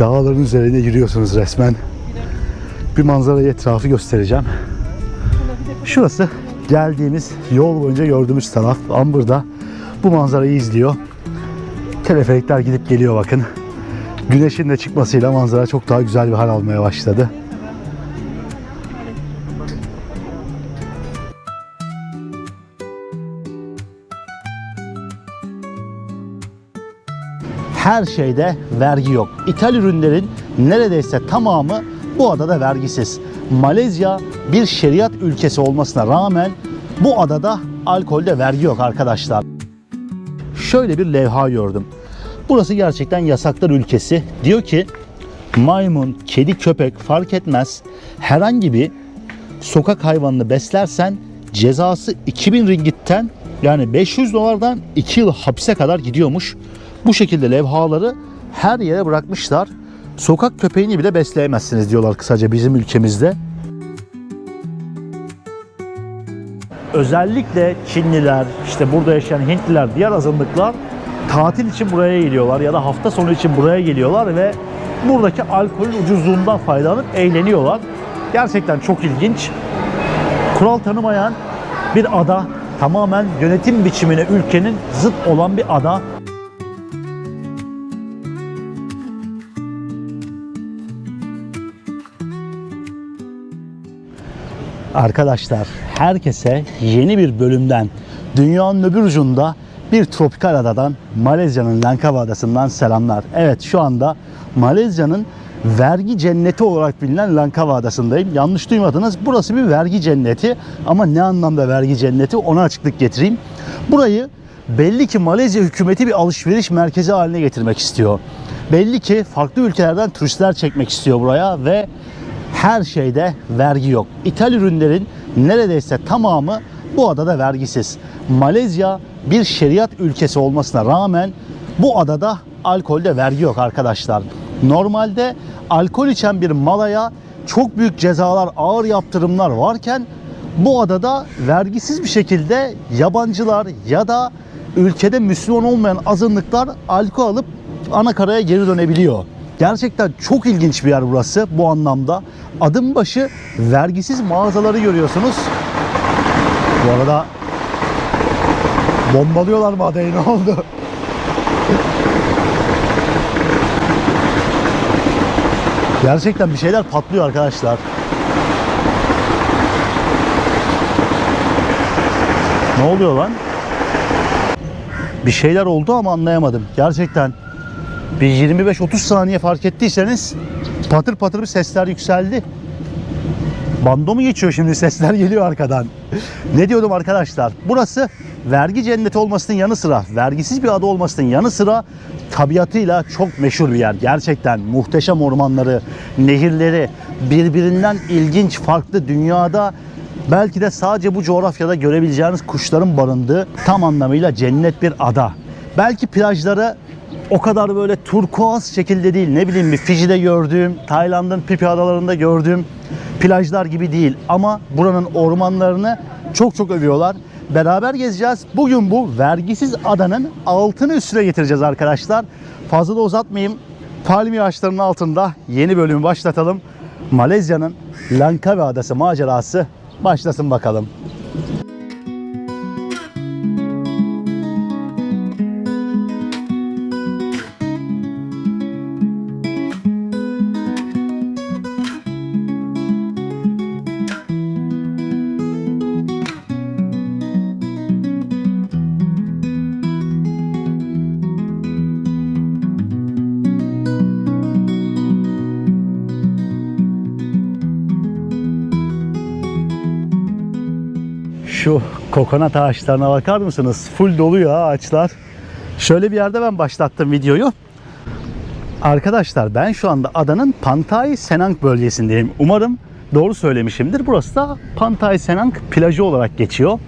Dağların üzerinde yürüyorsunuz resmen. Bir manzarayı, etrafı göstereceğim. Şurası geldiğimiz yol boyunca gördüğümüz taraf. Amber'da bu manzarayı izliyor. Teleferikler gidip geliyor bakın. Güneşin de çıkmasıyla manzara çok daha güzel bir hal almaya başladı. Her şeyde vergi yok. İthal ürünlerin neredeyse tamamı bu adada vergisiz. Malezya bir şeriat ülkesi olmasına rağmen bu adada alkolde vergi yok arkadaşlar. Şöyle bir levha gördüm. Burası gerçekten yasaklar ülkesi. Diyor ki maymun, kedi, köpek fark etmez. Herhangi bir sokak hayvanını beslersen cezası 2000 ringgitten yani 500 dolardan 2 yıl hapse kadar gidiyormuş. Bu şekilde levhaları her yere bırakmışlar. Sokak köpeğini bile besleyemezsiniz diyorlar kısaca bizim ülkemizde. Özellikle Çinliler, işte burada yaşayan Hintliler, diğer azınlıklar tatil için buraya geliyorlar ya da hafta sonu için buraya geliyorlar ve buradaki alkolün ucuzluğundan faydalanıp eğleniyorlar. Gerçekten çok ilginç. Kural tanımayan bir ada, tamamen yönetim biçimine ülkenin zıt olan bir ada. Arkadaşlar herkese yeni bir bölümden, dünyanın öbür ucunda bir tropikal adadan, Malezya'nın Langkawi Adası'ndan selamlar. Evet, şu anda Malezya'nın vergi cenneti olarak bilinen Langkawi Adası'ndayım. Yanlış duymadınız, burası bir vergi cenneti ama ne anlamda vergi cenneti, ona açıklık getireyim. Burayı belli ki Malezya hükümeti bir alışveriş merkezi haline getirmek istiyor. Belli ki farklı ülkelerden turistler çekmek istiyor buraya ve her şeyde vergi yok. İthal ürünlerin neredeyse tamamı bu adada vergisiz. Malezya bir şeriat ülkesi olmasına rağmen bu adada alkolde vergi yok arkadaşlar. Normalde alkol içen bir malaya çok büyük cezalar, ağır yaptırımlar varken bu adada vergisiz bir şekilde yabancılar ya da ülkede Müslüman olmayan azınlıklar alkol alıp anakaraya geri dönebiliyor. Gerçekten çok ilginç bir yer burası bu anlamda. Adım başı vergisiz mağazaları görüyorsunuz. Bu arada bombalıyorlar mı adayı, ne oldu? Gerçekten bir şeyler patlıyor arkadaşlar. Ne oluyor lan? Bir şeyler oldu ama anlayamadım. Gerçekten bir 25-30 saniye fark ettiyseniz patır patır bir sesler yükseldi. Bando mu geçiyor şimdi? Sesler geliyor arkadan. Ne diyordum arkadaşlar? Burası vergi cenneti olmasının yanı sıra, vergisiz bir ada olmasının yanı sıra tabiatıyla çok meşhur bir yer. Gerçekten muhteşem ormanları, nehirleri, birbirinden ilginç, farklı, dünyada belki de sadece bu coğrafyada görebileceğiniz kuşların barındığı tam anlamıyla cennet bir ada. Belki plajları o kadar böyle turkuaz şekilde değil, ne bileyim bir Fiji'de gördüğüm, Tayland'ın Phi Phi adalarında gördüğüm plajlar gibi değil ama buranın ormanlarını çok çok övüyorlar. Beraber gezeceğiz. Bugün bu vergisiz adanın altını üstüne getireceğiz arkadaşlar. Fazla da uzatmayayım. Palmiye ağaçlarının altında yeni bölümü başlatalım. Malezya'nın Langkawi Adası macerası başlasın bakalım. Şu kokonat ağaçlarına bakar mısınız? Full dolu ya ağaçlar. Şöyle bir yerde ben başlattım videoyu. Arkadaşlar ben şu anda adanın Pantai Senang bölgesindeyim. Umarım doğru söylemişimdir. Burası da Pantai Senang plajı olarak geçiyor.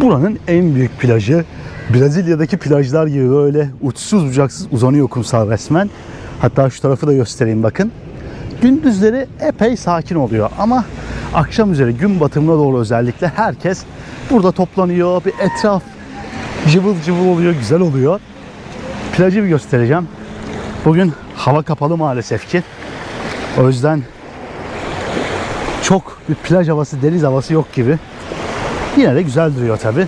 Buranın en büyük plajı. Brezilya'daki plajlar gibi böyle uçsuz bucaksız uzanıyor kumsal resmen. Hatta şu tarafı da göstereyim bakın. Gündüzleri epey sakin oluyor ama akşam üzeri gün batımına doğru özellikle herkes burada toplanıyor. Bir etraf cıvıl cıvıl oluyor, güzel oluyor. Plajı bir göstereceğim. Bugün hava kapalı maalesef ki. O yüzden çok bir plaj havası, deniz havası yok gibi. Yine de güzel duruyor tabi.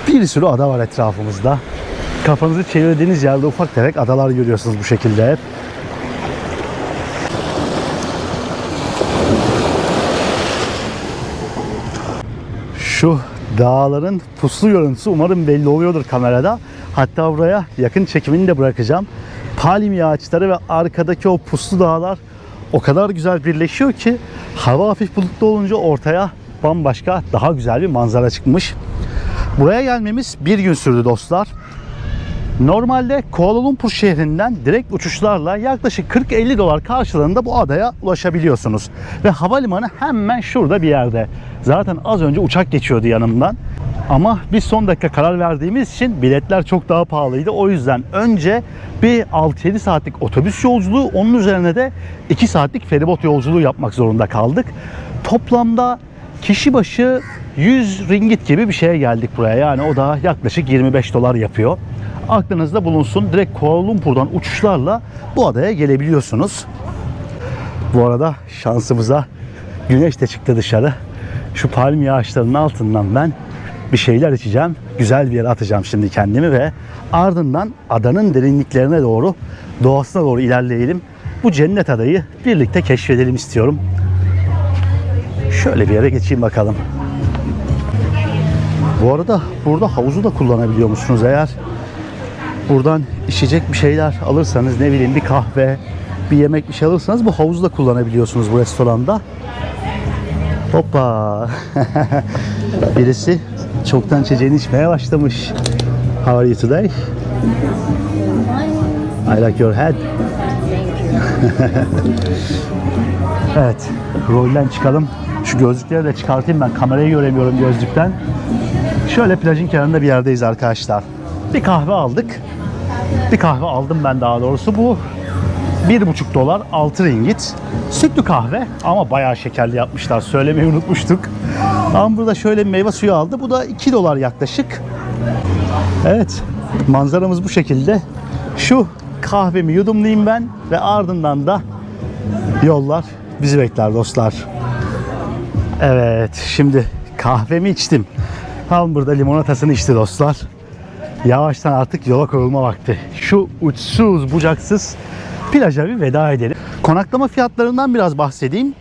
Bir sürü ada var etrafımızda. Kafanızı çevirdiğiniz yerde ufak tefek adalar görüyorsunuz bu şekilde hep. Şu dağların puslu görüntüsü umarım belli oluyordur kamerada. Hatta buraya yakın çekimini de bırakacağım. Palmiye ağaçları ve arkadaki o puslu dağlar o kadar güzel birleşiyor ki hava hafif bulutlu olunca ortaya bambaşka, daha güzel bir manzara çıkmış. Buraya gelmemiz bir gün sürdü dostlar. Normalde Kuala Lumpur şehrinden direkt uçuşlarla yaklaşık 40-50 dolar karşılığında bu adaya ulaşabiliyorsunuz. Ve havalimanı hemen şurada bir yerde. Zaten az önce uçak geçiyordu yanımdan. Ama biz son dakika karar verdiğimiz için biletler çok daha pahalıydı. O yüzden önce bir 6-7 saatlik otobüs yolculuğu, onun üzerine de 2 saatlik feribot yolculuğu yapmak zorunda kaldık. Toplamda kişi başı 100 ringgit gibi bir şeye geldik buraya. Yani o da yaklaşık 25 dolar yapıyor. Aklınızda bulunsun. Direkt Kuala Lumpur'dan uçuşlarla bu adaya gelebiliyorsunuz. Bu arada şansımıza güneş de çıktı dışarı. Şu palmiye ağaçlarının altından ben bir şeyler içeceğim. Güzel bir yere atacağım şimdi kendimi ve ardından adanın derinliklerine doğru, doğasına doğru ilerleyelim. Bu cennet adayı birlikte keşfedelim istiyorum. Şöyle bir yere geçeyim bakalım. Bu arada burada havuzu da kullanabiliyor musunuz? Eğer buradan içecek bir şeyler alırsanız, ne bileyim bir kahve, bir yemek bir şey alırsanız bu havuzu da kullanabiliyorsunuz bu restoranda. Hoppa. Birisi çoktan içeceğini içmeye başlamış. How are you today? I like your head. Evet, rolden çıkalım. Şu gözlükleri de çıkartayım, ben kamerayı göremiyorum gözlükten. Şöyle plajın kenarında bir yerdeyiz arkadaşlar. Bir kahve aldık. Bir kahve aldım ben daha doğrusu. Bu 1,5 dolar 6 ringgit. Sütlü kahve ama bayağı şekerli yapmışlar. Söylemeyi unutmuştuk. Ama burada şöyle bir meyve suyu aldı. Bu da 2 dolar yaklaşık. Evet, manzaramız bu şekilde. Şu kahvemi yudumlayayım ben ve ardından da yollar bizi bekler dostlar. Evet, şimdi kahvemi içtim. Tam burada limonatasını içti dostlar. Yavaştan artık yola koyulma vakti. Şu uçsuz bucaksız plaja bir veda edelim. Konaklama fiyatlarından biraz bahsedeyim.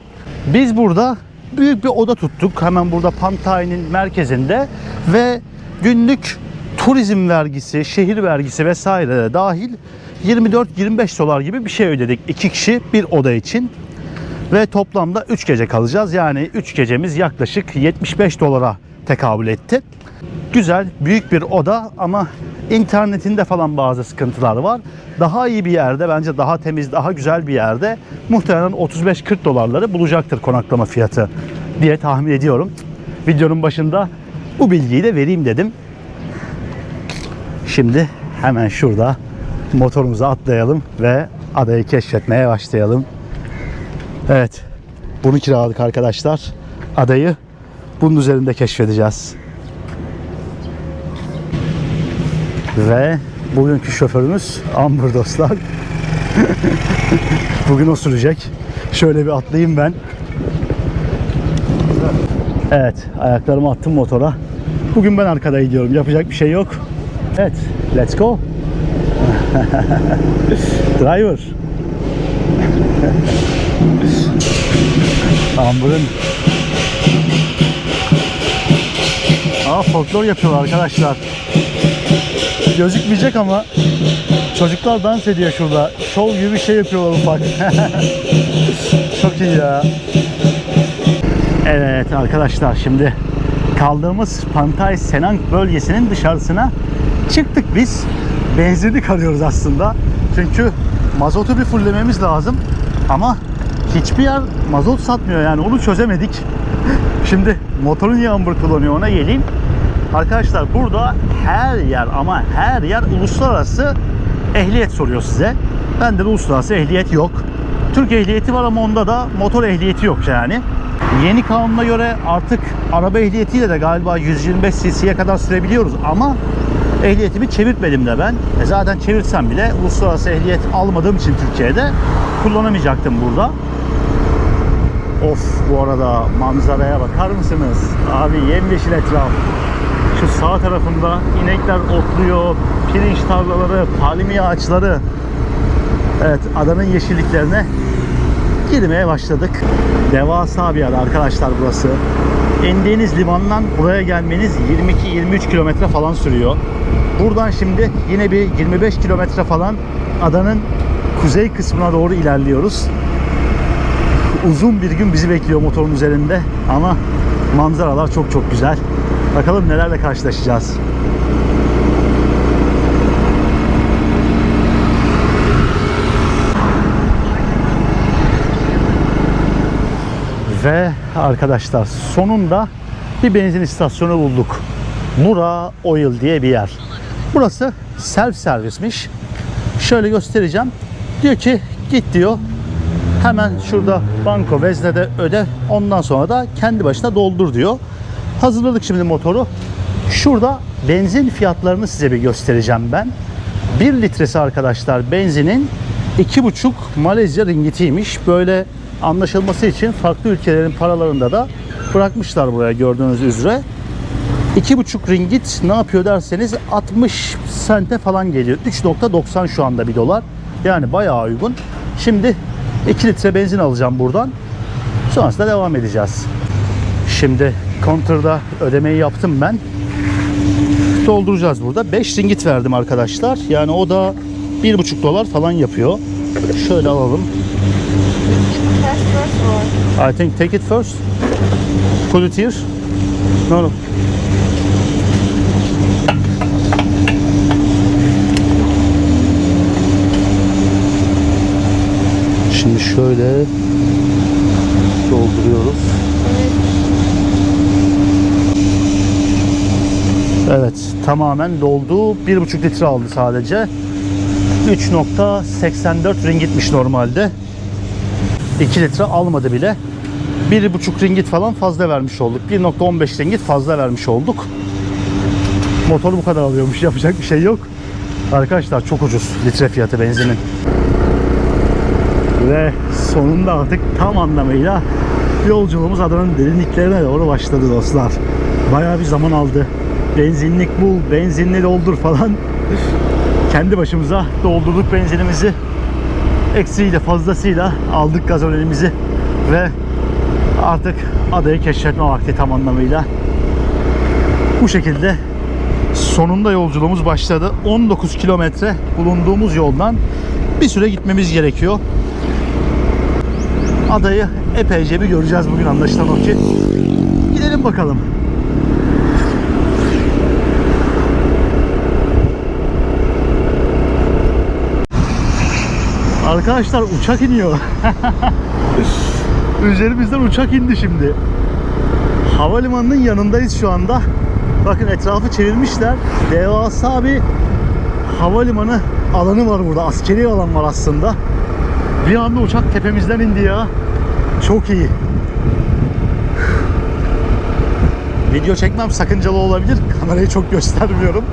Biz burada büyük bir oda tuttuk. Hemen burada Pantai'nin merkezinde ve günlük turizm vergisi, şehir vergisi vesaire de dahil 24-25 dolar gibi bir şey ödedik. 2 kişi bir oda için. Ve toplamda 3 gece kalacağız. Yani 3 gecemiz yaklaşık 75 dolara tekabül etti. Güzel, büyük bir oda ama internetinde falan bazı sıkıntılar var. Daha iyi bir yerde, bence daha temiz, daha güzel bir yerde muhtemelen 35-40 dolarları bulacaktır konaklama fiyatı diye tahmin ediyorum. Videonun başında bu bilgiyi de vereyim dedim. Şimdi hemen şurada motorumuza atlayalım ve adayı keşfetmeye başlayalım. Evet, bunu kiraladık arkadaşlar. Adayı bunun üzerinde keşfedeceğiz. Ve bugünkü şoförümüz Amber dostlar. Bugün o sürecek. Şöyle bir atlayayım ben. Evet, ayaklarımı attım motora. Bugün ben arkada gidiyorum. Yapacak bir şey yok. Evet, let's go. Driver. Amber'ın folklor yapıyorlar arkadaşlar. Gözükmeyecek ama çocuklar dans ediyor şurada. Şov gibi bir şey yapıyorlar ufak. Çok iyi ya. Evet arkadaşlar, şimdi kaldığımız Pantai Senang bölgesinin dışarısına çıktık biz. Benzinlik arıyoruz aslında. Çünkü mazotu bir fullememiz lazım. Ama hiçbir yer mazot satmıyor, yani onu çözemedik. Şimdi motorun niye Amber kullanıyor, ona geleyim. Arkadaşlar burada her yer ama her yer uluslararası ehliyet soruyor size. Bende de uluslararası ehliyet yok. Türk ehliyeti var ama onda da motor ehliyeti yok yani. Yeni kanuna göre artık araba ehliyetiyle de galiba 125 cc'ye kadar sürebiliyoruz ama Ehliyetimi çevirtmedim de ben. Zaten çevirtsem bile uluslararası ehliyet almadığım için Türkiye'de kullanamayacaktım burada. Of, bu arada manzaraya bakar mısınız? Abi yemyeşil etraf. Şu sağ tarafında inekler otluyor, pirinç tarlaları, palmiye ağaçları. Evet, adanın yeşilliklerine girmeye başladık. Devasa bir yer arkadaşlar burası. İndiğiniz limandan buraya gelmeniz 22-23 kilometre falan sürüyor. Buradan şimdi yine bir 25 kilometre falan adanın kuzey kısmına doğru ilerliyoruz. Uzun bir gün bizi bekliyor motorun üzerinde ama manzaralar çok çok güzel. Bakalım nelerle karşılaşacağız. Ve arkadaşlar sonunda bir benzin istasyonu bulduk. Mura Oil diye bir yer. Burası self servismiş. Şöyle göstereceğim. Diyor ki git diyor. Hemen şurada banko veznede öde. Ondan sonra da kendi başına doldur diyor. Hazırladık şimdi motoru. Şurada benzin fiyatlarını size bir göstereceğim ben. 1 litresi arkadaşlar benzinin 2,5 Malezya ringgitiymiş. Böyle anlaşılması için farklı ülkelerin paralarında da bırakmışlar buraya gördüğünüz üzere. 2,5 ringgit ne yapıyor derseniz 60 sente falan geliyor. 3,90 şu anda bir dolar. Yani bayağı uygun. Şimdi 2 litre benzin alacağım buradan. Sonrasında devam edeceğiz. Şimdi counter'da ödemeyi yaptım ben. Dolduracağız burada. 5 ringgit verdim arkadaşlar. Yani o da 1,5 dolar falan yapıyor. Şöyle alalım. I think take it first. Put it here. No. Şimdi şöyle dolduruyoruz. Evet, tamamen doldu. 1,5 litre aldı sadece. 3,84 ringgitmiş normalde. 2 litre almadı bile. 1,5 ringgit falan fazla vermiş olduk. 1,15 ringgit fazla vermiş olduk. Motoru bu kadar alıyormuş. Yapacak bir şey yok. Arkadaşlar çok ucuz litre fiyatı benzinin. Ve sonunda artık tam anlamıyla yolculuğumuz adanın derinliklerine doğru başladı dostlar. Bayağı bir zaman aldı. Benzinlik bul, benzinli doldur falan. Kendi başımıza doldurduk benzinimizi. Eksiğiyle fazlasıyla aldık gazolinimizi ve artık adayı keşfetme vakti tam anlamıyla. Bu şekilde sonunda yolculuğumuz başladı. 19 kilometre bulunduğumuz yoldan bir süre gitmemiz gerekiyor. Adayı epeyce bir göreceğiz bugün, anlaşılan o ki. Gidelim bakalım. Arkadaşlar uçak iniyor. Üzerimizden uçak indi şimdi. Havalimanının yanındayız şu anda. Bakın etrafı çevirmişler. Devasa bir havalimanı alanı var burada. Askeri alan var aslında. Bir anda uçak tepemizden indi ya. Çok iyi. Video çekmem sakıncalı olabilir. Kamerayı çok göstermiyorum.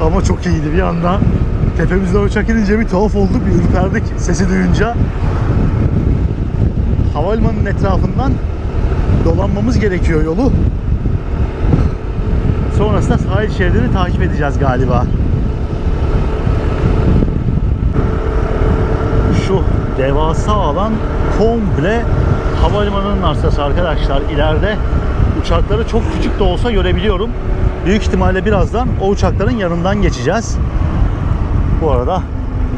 Ama çok iyiydi bir anda. Tepemizden uçak inince bir tuhaf olduk, bir ürperdik sesi duyunca. Havalimanının etrafından dolanmamız gerekiyor yolu. Sonrasında sahil şeridini takip edeceğiz galiba. Şu devasa alan komple havalimanının arsası arkadaşlar. İleride uçakları çok küçük de olsa görebiliyorum. Büyük ihtimalle birazdan o uçakların yanından geçeceğiz. Bu arada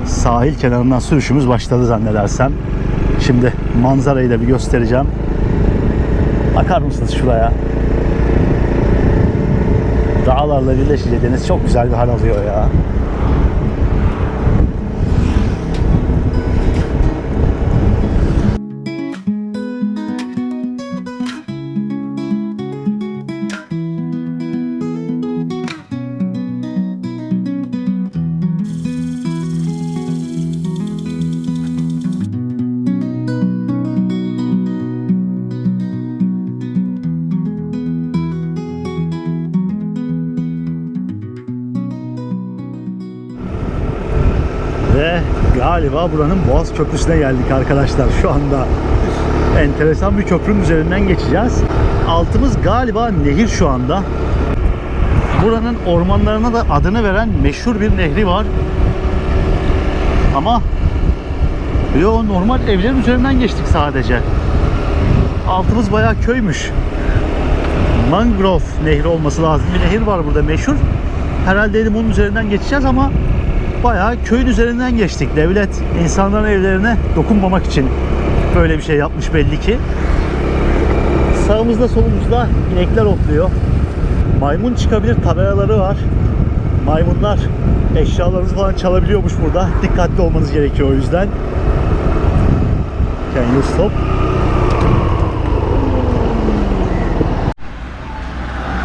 sahil kenarından sürüşümüz başladı zannedersem. Şimdi manzarayı da bir göstereceğim. Bakar mısınız şuraya? Dağlarla birleşince deniz çok güzel bir hal alıyor ya. galiba buranın Boğaz Köprüsü'ne geldik arkadaşlar şu anda. Enteresan bir köprünün üzerinden geçeceğiz. Altımız galiba nehir şu anda. Buranın ormanlarına da adını veren meşhur bir nehri var. Ama normal evlerin üzerinden geçtik sadece. Altımız bayağı köymüş. Mangrove nehri olması lazım. Bir nehir var burada meşhur. Herhalde dedim onun üzerinden geçeceğiz ama bayağı köyün üzerinden geçtik. Devlet insanların evlerine dokunmamak için böyle bir şey yapmış belli ki. Sağımızda solumuzda inekler otluyor. Maymun çıkabilir tabelaları var. Maymunlar eşyalarınızı falan çalabiliyormuş burada. Dikkatli olmanız gerekiyor o yüzden. Can you stop?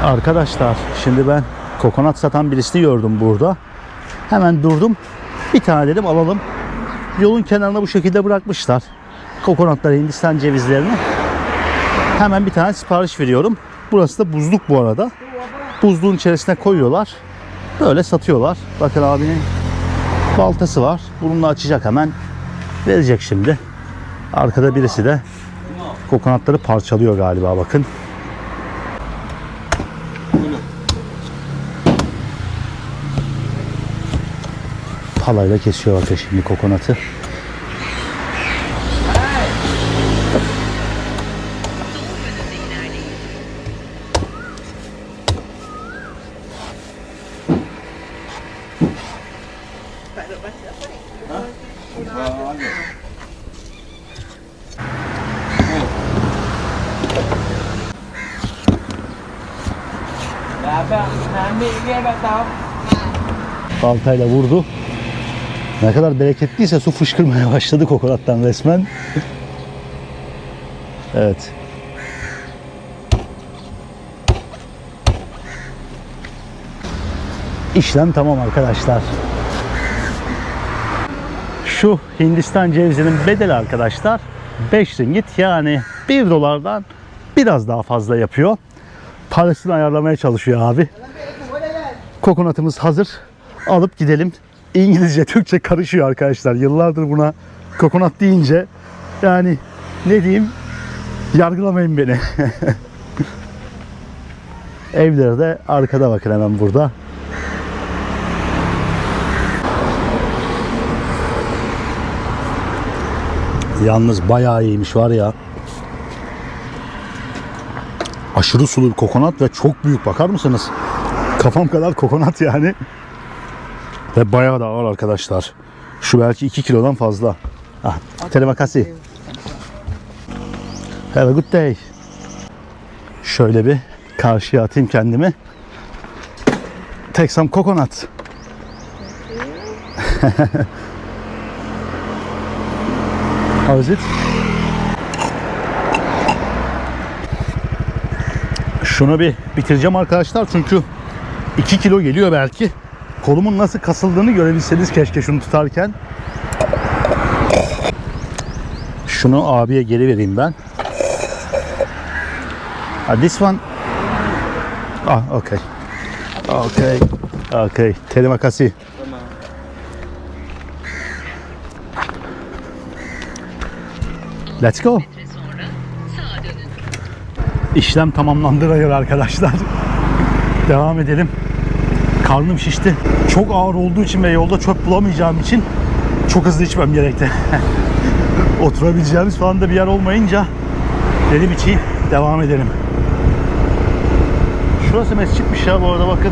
Arkadaşlar şimdi ben kokonat satan birisini gördüm burada. Hemen durdum. Bir tane dedim alalım. Yolun kenarına bu şekilde bırakmışlar. Kokonatları, Hindistan cevizlerini. Hemen bir tane sipariş veriyorum. Burası da buzluk bu arada. Buzluğun içerisine koyuyorlar. Böyle satıyorlar. Bakın abinin baltası var. Bununla açacak hemen. Verecek şimdi. Arkada birisi de kokonatları parçalıyor galiba bakın. Palayla kesiyor bakın şimdi kokonatı. Baltayla vurdu. Ne kadar bereketliyse su fışkırmaya başladı kokonattan resmen. Evet. İşlem tamam arkadaşlar. Şu Hindistan cevizinin bedeli arkadaşlar 5 ringgit, yani 1 dolardan biraz daha fazla yapıyor. Parasını ayarlamaya çalışıyor abi. Kokonatımız hazır. Alıp gidelim. İngilizce, Türkçe karışıyor arkadaşlar. Yıllardır buna kokonat deyince yani ne diyeyim, yargılamayın beni. Evleri de arkada bakın hemen burada. Yalnız bayağı iyiymiş var ya. Aşırı sulu bir kokonat ve çok büyük, bakar mısınız? Kafam kadar kokonat yani. Ve bayağı da ağır arkadaşlar. Şu belki 2 kilodan fazla. Ah, terima kasih. Have a good day. Şöyle bir karşıya atayım kendimi. Take some coconut. How is it? Şunu bir bitireceğim arkadaşlar çünkü 2 kilo geliyor belki. Kolumun nasıl kasıldığını görebilseniz keşke şunu tutarken. Şunu abiye geri vereyim ben. This one. Ah, okay. Okay. Okay. Terima kasih. Let's go. İşlem tamamlandı arkadaşlar. Devam edelim. Karnım şişti. Çok ağır olduğu için ve yolda çöp bulamayacağım için çok hızlı içmem gerekti. Oturabileceğimiz falan da bir yer olmayınca dedim içeyim, devam edelim. Şurası mescitmiş ya bu arada, bakın.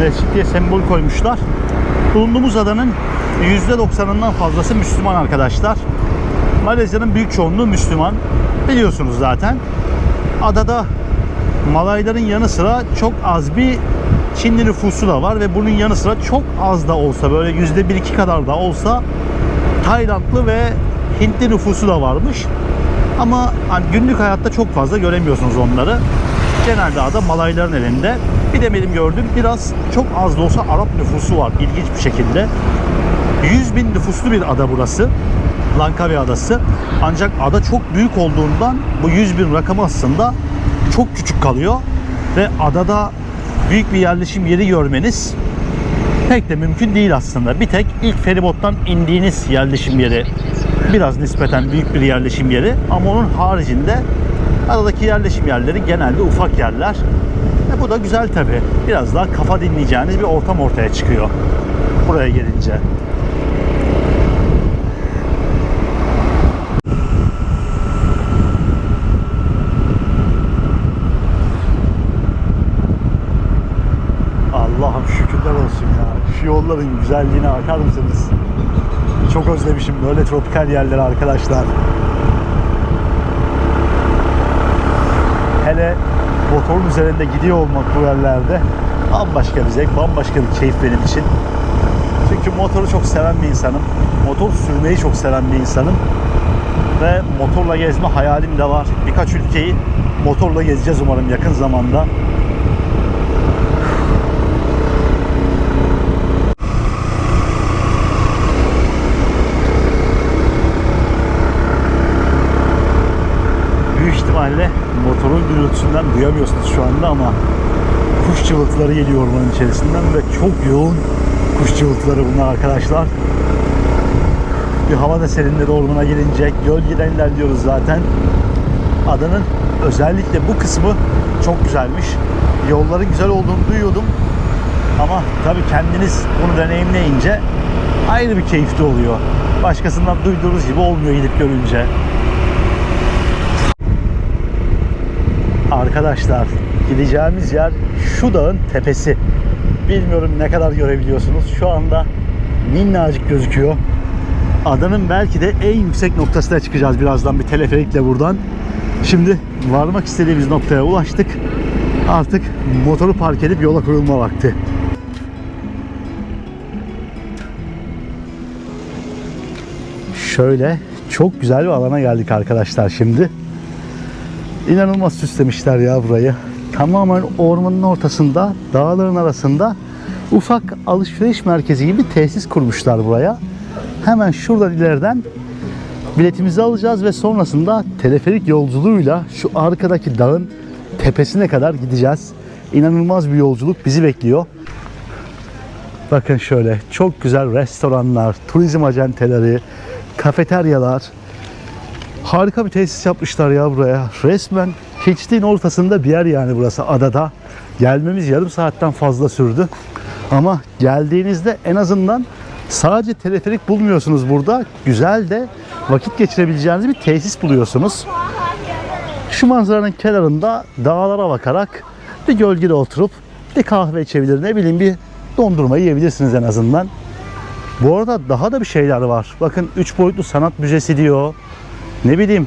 Mescit diye sembol koymuşlar. Bulunduğumuz adanın %90'ından fazlası Müslüman arkadaşlar. Malezya'nın büyük çoğunluğu Müslüman. Biliyorsunuz zaten. Adada Malayların yanı sıra çok az bir Çinli nüfusu da var ve bunun yanı sıra çok az da olsa, böyle %1-2 kadar da olsa Taylandlı ve Hintli nüfusu da varmış. Ama hani günlük hayatta çok fazla göremiyorsunuz onları. Genelde ada Malayların elinde. Bir de benim gördüğüm biraz, çok az da olsa Arap nüfusu var ilginç bir şekilde. 100 bin nüfuslu bir ada burası. Langkawi Adası. Ancak ada çok büyük olduğundan bu 100 bin rakamı aslında çok küçük kalıyor. Ve adada büyük bir yerleşim yeri görmeniz pek de mümkün değil aslında. Bir tek ilk feribottan indiğiniz yerleşim yeri biraz nispeten büyük bir yerleşim yeri, ama onun haricinde aradaki yerleşim yerleri genelde ufak yerler. Bu da güzel tabi. Biraz daha kafa dinleyeceğiniz bir ortam ortaya çıkıyor buraya gelince. Allah'ım şükürler olsun ya. Şu yolların güzelliğine bakar mısınız? Çok özlemişim böyle tropikal yerleri arkadaşlar. Hele motorun üzerinde gidiyor olmak bu yerlerde bambaşka bir zevk, bambaşka bir keyif benim için. Çünkü motoru çok seven bir insanım. Motor sürmeyi çok seven bir insanım. Ve motorla gezme hayalim de var. Birkaç ülkeyi motorla gezeceğiz umarım yakın zamanda. Büyük ihtimalle motorun gürültüsünden duyamıyorsunuz şu anda, ama kuş cıvıltıları geliyor ormanın içerisinden ve çok yoğun kuş cıvıltıları bunlar arkadaşlar. Bir hava da serinledi ormana girince. Gölgeden ilerliyoruz zaten. Adanın özellikle bu kısmı çok güzelmiş. Yolların güzel olduğunu duyuyordum. Ama tabii kendiniz bunu deneyimleyince ayrı bir keyifli oluyor. Başkasından duyduğunuz gibi olmuyor gidip görünce. Arkadaşlar, gideceğimiz yer şu dağın tepesi. Bilmiyorum ne kadar görebiliyorsunuz. Şu anda minnacık gözüküyor. Adanın belki de en yüksek noktasına çıkacağız birazdan bir teleferikle buradan. Şimdi varmak istediğimiz noktaya ulaştık. Artık motoru park edip yola koyulma vakti. Şöyle çok güzel bir alana geldik arkadaşlar şimdi. İnanılmaz süslemişler ya burayı. Tamamen ormanın ortasında, dağların arasında ufak alışveriş merkezi gibi tesis kurmuşlar buraya. Hemen şuradan ileriden biletimizi alacağız ve sonrasında teleferik yolculuğuyla şu arkadaki dağın tepesine kadar gideceğiz. İnanılmaz bir yolculuk bizi bekliyor. Bakın şöyle çok güzel restoranlar, turizm acenteleri, kafeteryalar. Harika bir tesis yapmışlar ya buraya. Resmen hiçliğin ortasında bir yer yani burası adada. Gelmemiz yarım saatten fazla sürdü. Ama geldiğinizde en azından sadece teleferik bulmuyorsunuz burada. Güzel de vakit geçirebileceğiniz bir tesis buluyorsunuz. Şu manzaranın kenarında dağlara bakarak bir gölgede oturup bir kahve içebilir, ne bileyim bir dondurma yiyebilirsiniz en azından. Bu arada daha da bir şeyler var. Bakın 3 boyutlu sanat müzesi diyor. Ne bileyim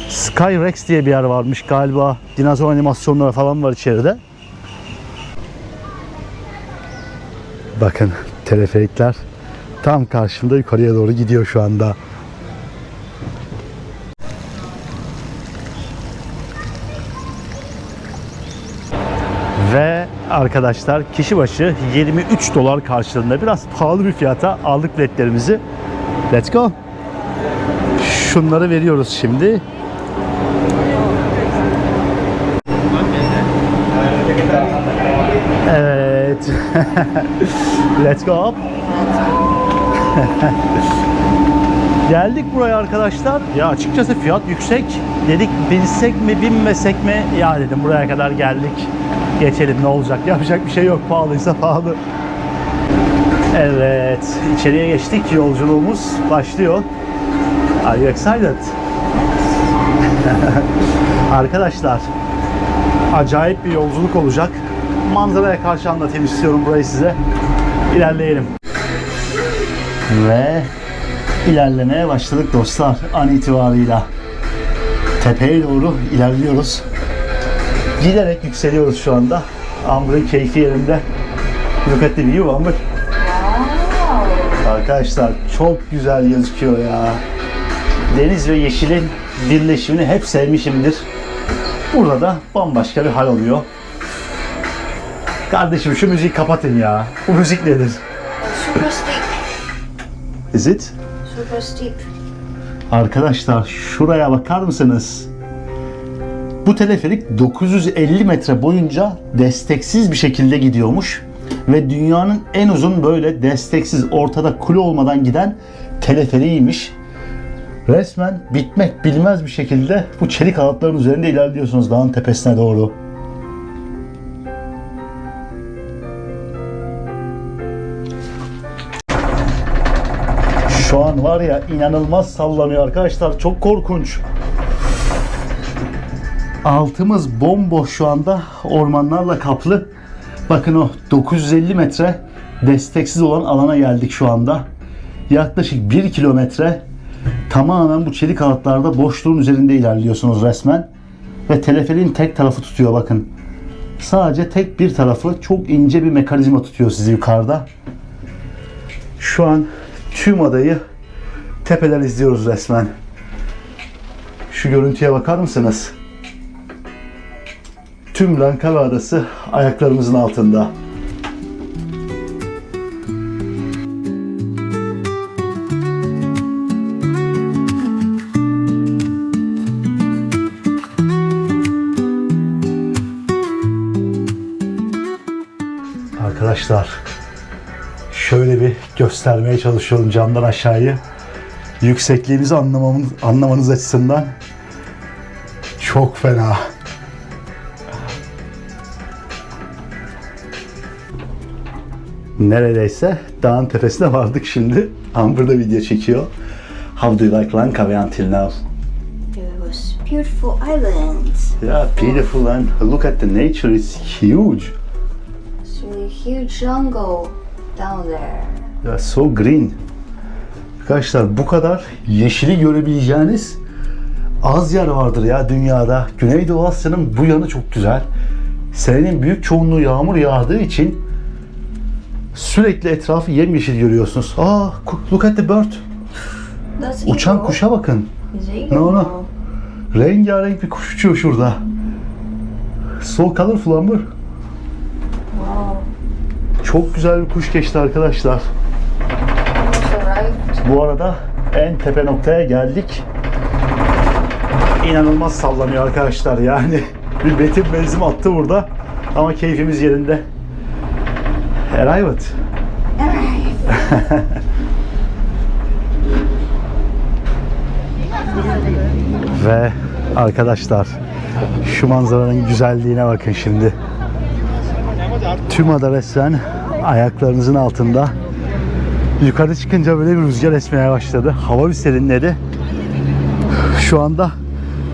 Skyrex diye bir yer varmış galiba. Dinozor animasyonları falan var içeride. Bakın teleferikler tam karşımda yukarıya doğru gidiyor şu anda. Ve arkadaşlar kişi başı 23 dolar karşılığında biraz pahalı bir fiyata aldık biletlerimizi. Let's go. Şunları veriyoruz şimdi. Evet. Let's go up. Geldik buraya arkadaşlar. Ya açıkçası fiyat yüksek. Dedik binsek mi binmesek mi? Ya dedim buraya kadar geldik. Geçelim ne olacak? Yapacak bir şey yok. Pahalıysa pahalı. Evet. İçeriye geçtik. Yolculuğumuz başlıyor. Are you excited? Arkadaşlar acayip bir yolculuk olacak. Manzaraya karşı anlatayım istiyorum burayı size. İlerleyelim. Ve ilerlemeye başladık dostlar an itibarıyla. Tepeye doğru ilerliyoruz. Giderek yükseliyoruz şu anda. Amber'ın keyfi yerinde. Look at the view Amber. Arkadaşlar çok güzel gözüküyor ya. Deniz ve yeşilin birleşimini hep sevmişimdir. Burada da bambaşka bir hal oluyor. Kardeşim şu müziği kapatın ya. Bu müzik nedir? Super steep. Is it? Super steep. Arkadaşlar şuraya bakar mısınız? Bu teleferik 950 metre boyunca desteksiz bir şekilde gidiyormuş. ve dünyanın en uzun böyle desteksiz ortada kule olmadan giden teleferiğiymiş. Resmen bitmek bilmez bir şekilde bu çelik halatların üzerinde ilerliyorsunuz dağın tepesine doğru. Şu an var ya inanılmaz sallanıyor arkadaşlar. Çok korkunç. Altımız bomboş şu anda. Ormanlarla kaplı. Bakın o 950 metre desteksiz olan alana geldik şu anda. Yaklaşık 1 kilometre tamamen bu çelik halatlarda boşluğun üzerinde ilerliyorsunuz resmen. Ve teleferiğin tek tarafı tutuyor bakın. Sadece tek bir tarafı, çok ince bir mekanizma tutuyor sizi yukarıda. Şu an tüm adayı tepeden izliyoruz resmen. Şu görüntüye bakar mısınız? Tüm Langkawi Adası ayaklarımızın altında. Arkadaşlar şöyle bir göstermeye çalışıyorum camdan aşağıyı. Yüksekliğimizi anlamanız açısından çok fena. Neredeyse dağın tepesine vardık şimdi. Amber da video çekiyor. How do you like Langkawi until now? It was beautiful islands. Yeah, beautiful and look at the nature, it's huge. It's really huge jungle down there. Yeah, so green. Arkadaşlar bu kadar yeşili görebileceğiniz az yer vardır ya dünyada. Güneydoğu Asya'nın bu yanı çok güzel. Senenin büyük çoğunluğu yağmur yağdığı için sürekli etrafı yemyeşil görüyorsunuz. Look at the bird. That's Uçan eagle. kuşa bakın. It's eagle. No. Rengarenk bir kuş uçuyor şurada. So colorful Amber. Wow. Çok güzel bir kuş geçti arkadaşlar. Almost arrived. Bu arada en tepe noktaya geldik. İnanılmaz sallanıyor arkadaşlar yani. Bir betim benzim attı burada. Ama keyfimiz yerinde. Arrived. Ve arkadaşlar şu manzaranın güzelliğine bakın şimdi. Tüm ada resmen ayaklarınızın altında. Yukarı çıkınca böyle bir rüzgar esmeye başladı. Hava bir serinledi. Şu anda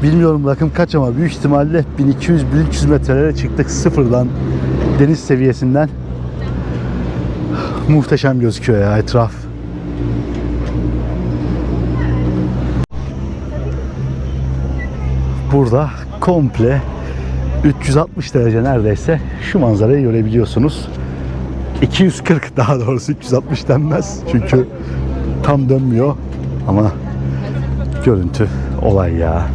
bilmiyorum rakım kaç ama büyük ihtimalle 1200-1300 metrelere çıktık sıfırdan, deniz seviyesinden. Muhteşem gözüküyor ya etraf. Burada komple 360 derece neredeyse şu manzarayı görebiliyorsunuz. 240 daha doğrusu 360 denmez çünkü tam dönmüyor ama görüntü olay ya.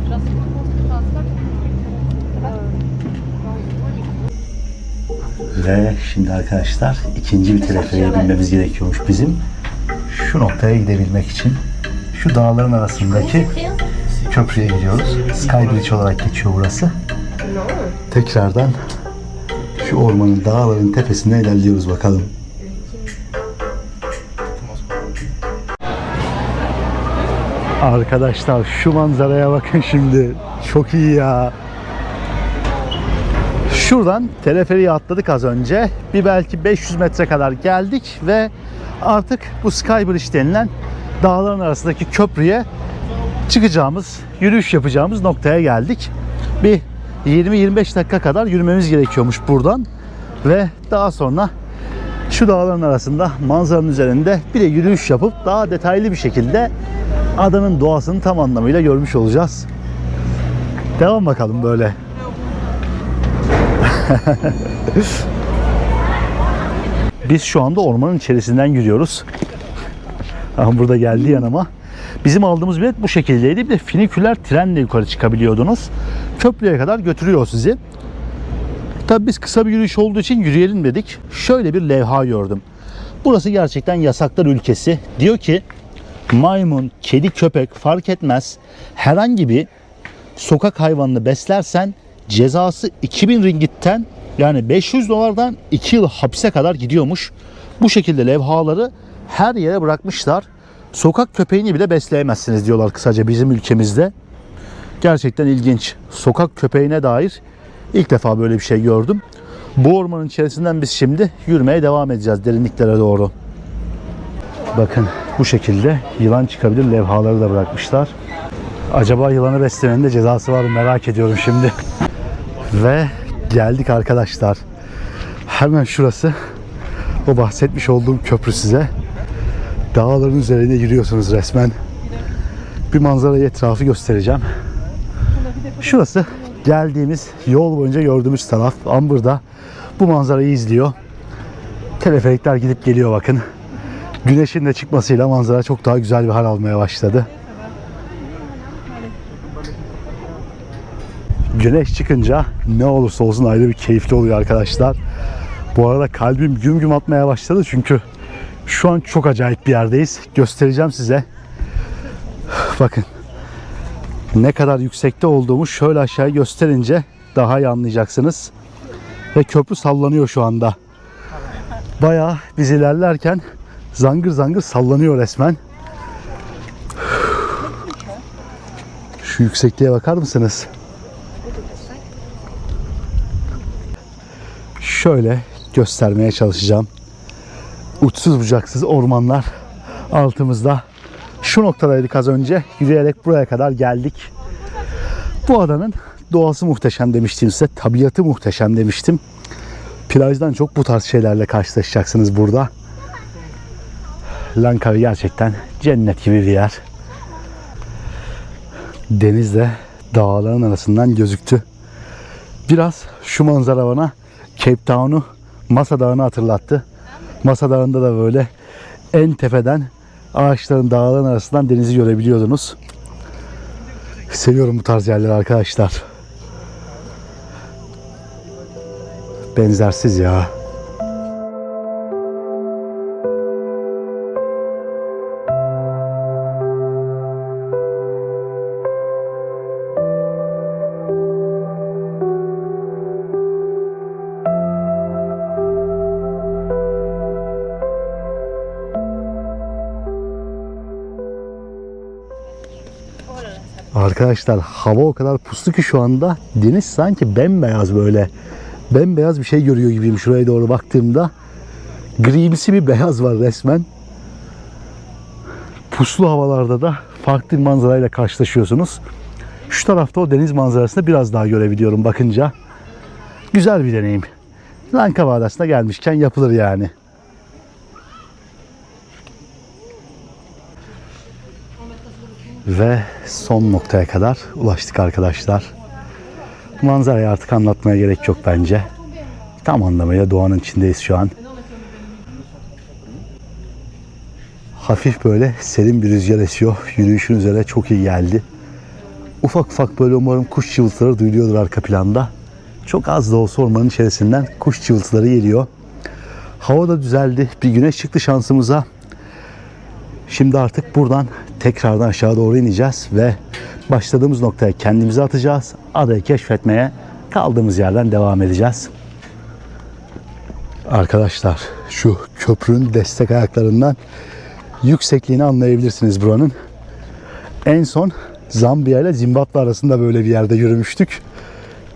Ve şimdi arkadaşlar ikinci bir teleferiğe binmemiz gerekiyormuş bizim. Şu noktaya gidebilmek için şu dağların arasındaki köprüye gidiyoruz. Skybridge olarak geçiyor burası. Tekrardan şu ormanın, dağların tepesine ilerliyoruz bakalım. Arkadaşlar şu manzaraya bakın şimdi. Çok iyi ya. Şuradan teleferiğe atladık az önce. Bir belki 500 metre kadar geldik ve artık bu Skybridge denilen dağların arasındaki köprüye çıkacağımız, yürüyüş yapacağımız noktaya geldik. Bir 20-25 dakika kadar yürümemiz gerekiyormuş buradan ve daha sonra şu dağların arasında manzaranın üzerinde bir de yürüyüş yapıp daha detaylı bir şekilde adanın doğasını tam anlamıyla görmüş olacağız. Devam bakalım böyle. Biz şu anda ormanın içerisinden yürüyoruz. Burada geldi yanıma. Bizim aldığımız bilet bu şekildeydi. Bir de finiküler trenle yukarı çıkabiliyordunuz. Köprüye kadar götürüyor sizi. Tabii biz kısa bir yürüyüş olduğu için yürüyelim dedik. Şöyle bir levha gördüm. Burası gerçekten yasaklar ülkesi. Diyor ki maymun, kedi, köpek fark etmez. Herhangi bir sokak hayvanını beslersen cezası 2000 ringgitten Yani 500 dolardan 2 yıl hapise kadar gidiyormuş. Bu şekilde levhaları her yere bırakmışlar. Sokak köpeğini bile besleyemezsiniz diyorlar kısaca bizim ülkemizde. Gerçekten ilginç. Sokak köpeğine dair ilk defa böyle bir şey gördüm. Bu ormanın içerisinden biz şimdi yürümeye devam edeceğiz derinliklere doğru. Bakın bu şekilde yılan çıkabilir levhaları da bırakmışlar. Acaba yılanı beslemenin de cezası var mı merak ediyorum şimdi. Ve geldik arkadaşlar. Hemen şurası. O bahsetmiş olduğum köprü size. Dağların üzerinde yürüyorsunuz resmen. Bir manzarayı etrafı göstereceğim. Şurası geldiğimiz yol boyunca gördüğümüz taraf. Amber'da bu manzarayı izliyor. Teleferikler gidip geliyor bakın. Güneşin de çıkmasıyla manzara çok daha güzel bir hal almaya başladı. Güneş çıkınca ne olursa olsun ayrı bir keyifli oluyor arkadaşlar. Bu arada kalbim güm güm atmaya başladı çünkü şu an çok acayip bir yerdeyiz. Göstereceğim size. Bakın ne kadar yüksekte olduğumu şöyle aşağıya gösterince daha iyi anlayacaksınız. Ve köprü sallanıyor şu anda. Bayağı biz ilerlerken zangır zangır sallanıyor resmen. Şu yüksekliğe bakar mısınız? Şöyle göstermeye çalışacağım. Uçsuz bucaksız ormanlar altımızda. Şu noktadaydık az önce. Yürüyerek buraya kadar geldik. Bu adanın doğası muhteşem demiştim size. Tabiatı muhteşem demiştim. Plajdan çok bu tarz şeylerle karşılaşacaksınız burada. Langkawi gerçekten cennet gibi bir yer. Deniz de dağların arasından gözüktü. Biraz şu manzara bana Cape Town'u Masa Dağı'nı hatırlattı. Masa Dağı'nda da böyle en tepeden ağaçların, dağların arasından denizi görebiliyordunuz. Seviyorum bu tarz yerleri arkadaşlar. Benzersiz ya. Arkadaşlar hava o kadar puslu ki şu anda deniz sanki bembeyaz böyle. Bembeyaz bir şey görüyor gibiyim şuraya doğru baktığımda. Grimsi bir beyaz var resmen. Puslu havalarda da farklı bir manzarayla karşılaşıyorsunuz. Şu tarafta o deniz manzarasını biraz daha görebiliyorum bakınca. Güzel bir deneyim. Langkawi Adası'na gelmişken yapılır yani. Ve son noktaya kadar ulaştık arkadaşlar. Manzarayı artık anlatmaya gerek yok bence. Tam anlamıyla doğanın içindeyiz şu an. Hafif böyle serin bir rüzgar esiyor. Yürüyüşün üzerine çok iyi geldi. Ufak ufak böyle umarım kuş cıvıltıları duyuluyordur arka planda. Çok az da olsa ormanın içerisinden kuş cıvıltıları geliyor. Hava da düzeldi. Bir güneş çıktı şansımıza. Şimdi artık buradan tekrardan aşağı doğru ineceğiz ve başladığımız noktaya kendimizi atacağız. Adayı keşfetmeye kaldığımız yerden devam edeceğiz. Arkadaşlar şu köprünün destek ayaklarından yüksekliğini anlayabilirsiniz buranın. En son Zambiya ile Zimbabwe arasında böyle bir yerde yürümüştük.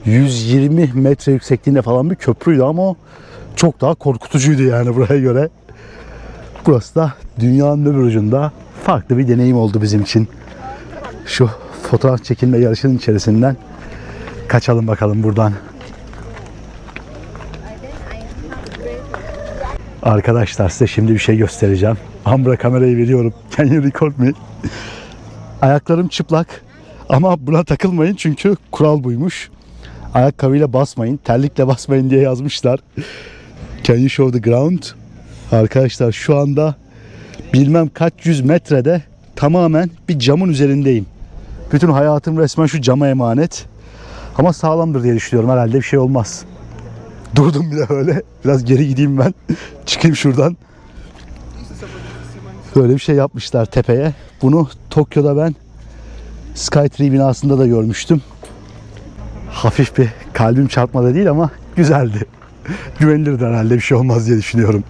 120 metre yüksekliğinde falan bir köprüydü ama o çok daha korkutucuydu yani buraya göre. Burası da dünyanın öbür ucunda farklı bir deneyim oldu bizim için. Şu fotoğraf çekilme yarışının içerisinden kaçalım bakalım buradan. Arkadaşlar size şimdi bir şey göstereceğim. Ambra kamerayı veriyorum. Can you record me? Ayaklarım çıplak ama buna takılmayın çünkü kural buymuş. Ayakkabıyla basmayın, terlikle basmayın diye yazmışlar. Can you show the ground? Arkadaşlar şu anda bilmem kaç yüz metrede tamamen bir camın üzerindeyim. Bütün hayatım resmen şu cama emanet. Ama sağlamdır diye düşünüyorum. Herhalde bir şey olmaz. Durdum bile öyle. Biraz geri gideyim ben. Çıkayım şuradan. Böyle bir şey yapmışlar tepeye. Bunu Tokyo'da ben Skytree binasında da görmüştüm. Hafif bir kalbim çarpmadı değil ama güzeldi. güvenilirdir herhalde, bir şey olmaz diye düşünüyorum.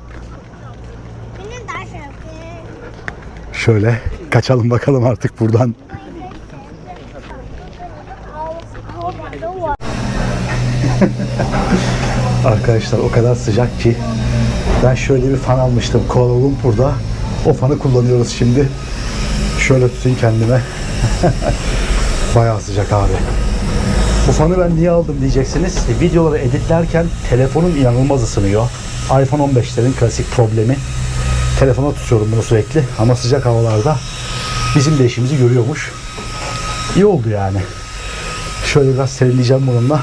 Şöyle kaçalım bakalım artık buradan. Arkadaşlar o kadar sıcak ki ben şöyle bir fan almıştım Kuala Lumpur'da. O fanı kullanıyoruz şimdi. Şöyle tutayım kendime. Bayağı sıcak abi. Bu fanı ben niye aldım diyeceksiniz. Videoları editlerken telefonum inanılmaz ısınıyor. iPhone 15'lerin klasik problemi. Telefona tutuyorum bunu sürekli ama sıcak havalarda bizim de işimizi görüyormuş. İyi oldu yani. Şöyle biraz serinleyeceğim bununla.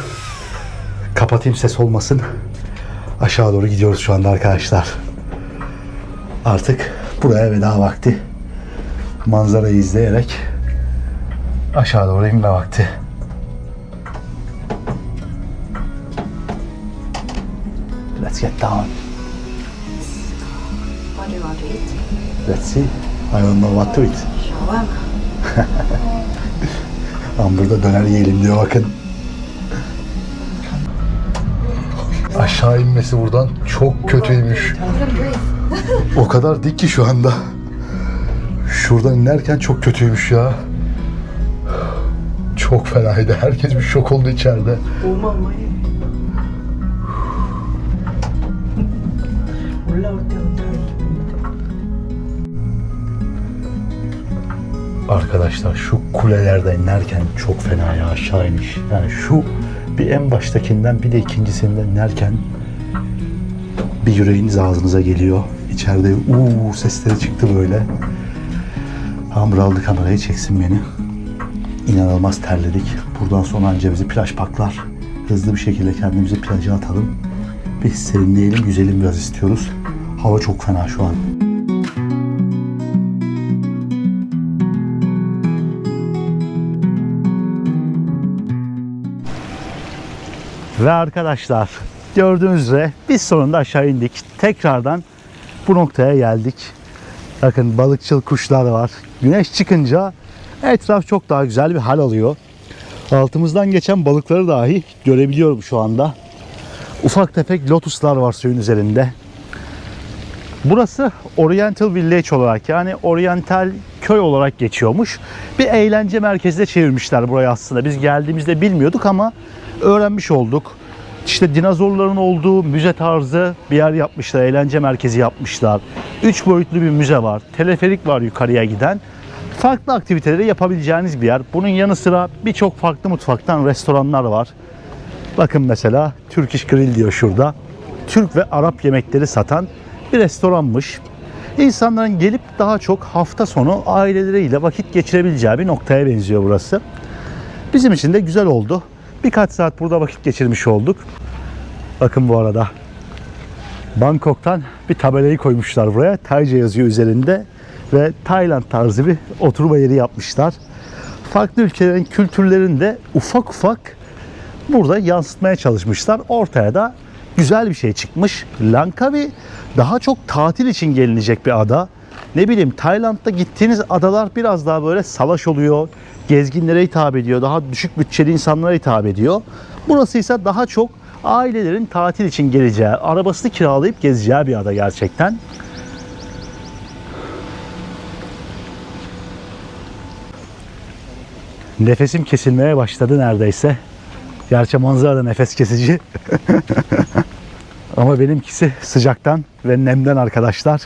Kapatayım ses olmasın. Aşağı doğru gidiyoruz şu anda arkadaşlar. Artık buraya veda vakti. Manzarayı izleyerek aşağı doğru inme vakti. Let's get down. What do you want to eat? Let's see. I don't know what to eat. Shawarma. Ama burada döner yiyelim diyor bakın. Aşağı inmesi buradan çok kötüymüş. O kadar dik ki şu anda. Şuradan inerken çok kötüymüş ya. Çok fenaydı. Herkes bir şok oldu içeride. Arkadaşlar şu kulelerden inerken çok fena ya, aşağı iniş. Yani şu bir en baştakinden bir de ikincisinden inerken bir yüreğiniz ağzınıza geliyor. İçeride sesleri çıktı böyle. Amr aldı kamerayı, çeksin beni. İnanılmaz terledik. Buradan sonra anca bizi plaj paklar. Hızlı bir şekilde kendimizi plaja atalım. Bir serinleyelim, yüzelim biraz istiyoruz. Hava çok fena şu an. Ve arkadaşlar gördüğünüz üzere biz sonunda aşağı indik. Tekrardan bu noktaya geldik. Bakın balıkçıl kuşlar var. Güneş çıkınca etraf çok daha güzel bir hal alıyor. Altımızdan geçen balıkları dahi görebiliyorum şu anda. Ufak tefek lotuslar var suyun üzerinde. Burası Oriental Village olarak, yani Oriental köy olarak geçiyormuş. Bir eğlence merkezine çevirmişler burayı aslında. Biz geldiğimizde bilmiyorduk ama öğrenmiş olduk. İşte dinozorların olduğu müze tarzı bir yer yapmışlar. Eğlence merkezi yapmışlar. 3 boyutlu bir müze var. Teleferik var yukarıya giden. Farklı aktiviteleri yapabileceğiniz bir yer. Bunun yanı sıra birçok farklı mutfaktan restoranlar var. Bakın mesela Turkish Grill diyor şurada. Türk ve Arap yemekleri satan bir restoranmış. İnsanların gelip daha çok hafta sonu aileleriyle vakit geçirebileceği bir noktaya benziyor burası. Bizim için de güzel oldu. Birkaç saat burada vakit geçirmiş olduk. Bakın bu arada Bangkok'tan bir tabelayı koymuşlar buraya. Tayca yazıyor üzerinde ve Tayland tarzı bir oturma yeri yapmışlar. Farklı ülkelerin kültürlerini de ufak ufak burada yansıtmaya çalışmışlar. Ortaya da güzel bir şey çıkmış. Langkawi daha çok tatil için gelinecek bir ada. Ne bileyim, Tayland'da gittiğiniz adalar biraz daha böyle salaş oluyor. Gezginlere hitap ediyor. Daha düşük bütçeli insanlara hitap ediyor. Burası ise daha çok ailelerin tatil için geleceği, arabasını kiralayıp gezeceği bir ada gerçekten. Nefesim kesilmeye başladı neredeyse. Gerçi manzara da nefes kesici. Ama benimkisi sıcaktan ve nemden arkadaşlar.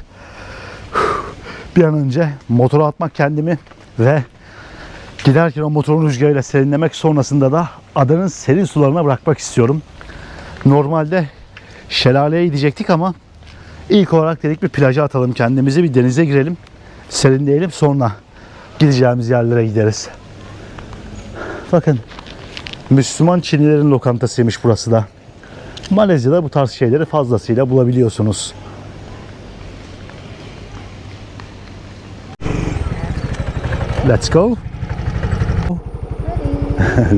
Bir an önce motora atmak kendimi ve giderken o motorun rüzgarıyla serinlemek, sonrasında da adanın serin sularına bırakmak istiyorum. Normalde şelaleye gidecektik ama ilk olarak dedik bir plaja atalım kendimizi, bir denize girelim, serinleyelim, sonra gideceğimiz yerlere gideriz. Bakın, Müslüman Çinlilerin lokantasıymış burası da. Malezya'da bu tarz şeyleri fazlasıyla bulabiliyorsunuz. Let's go.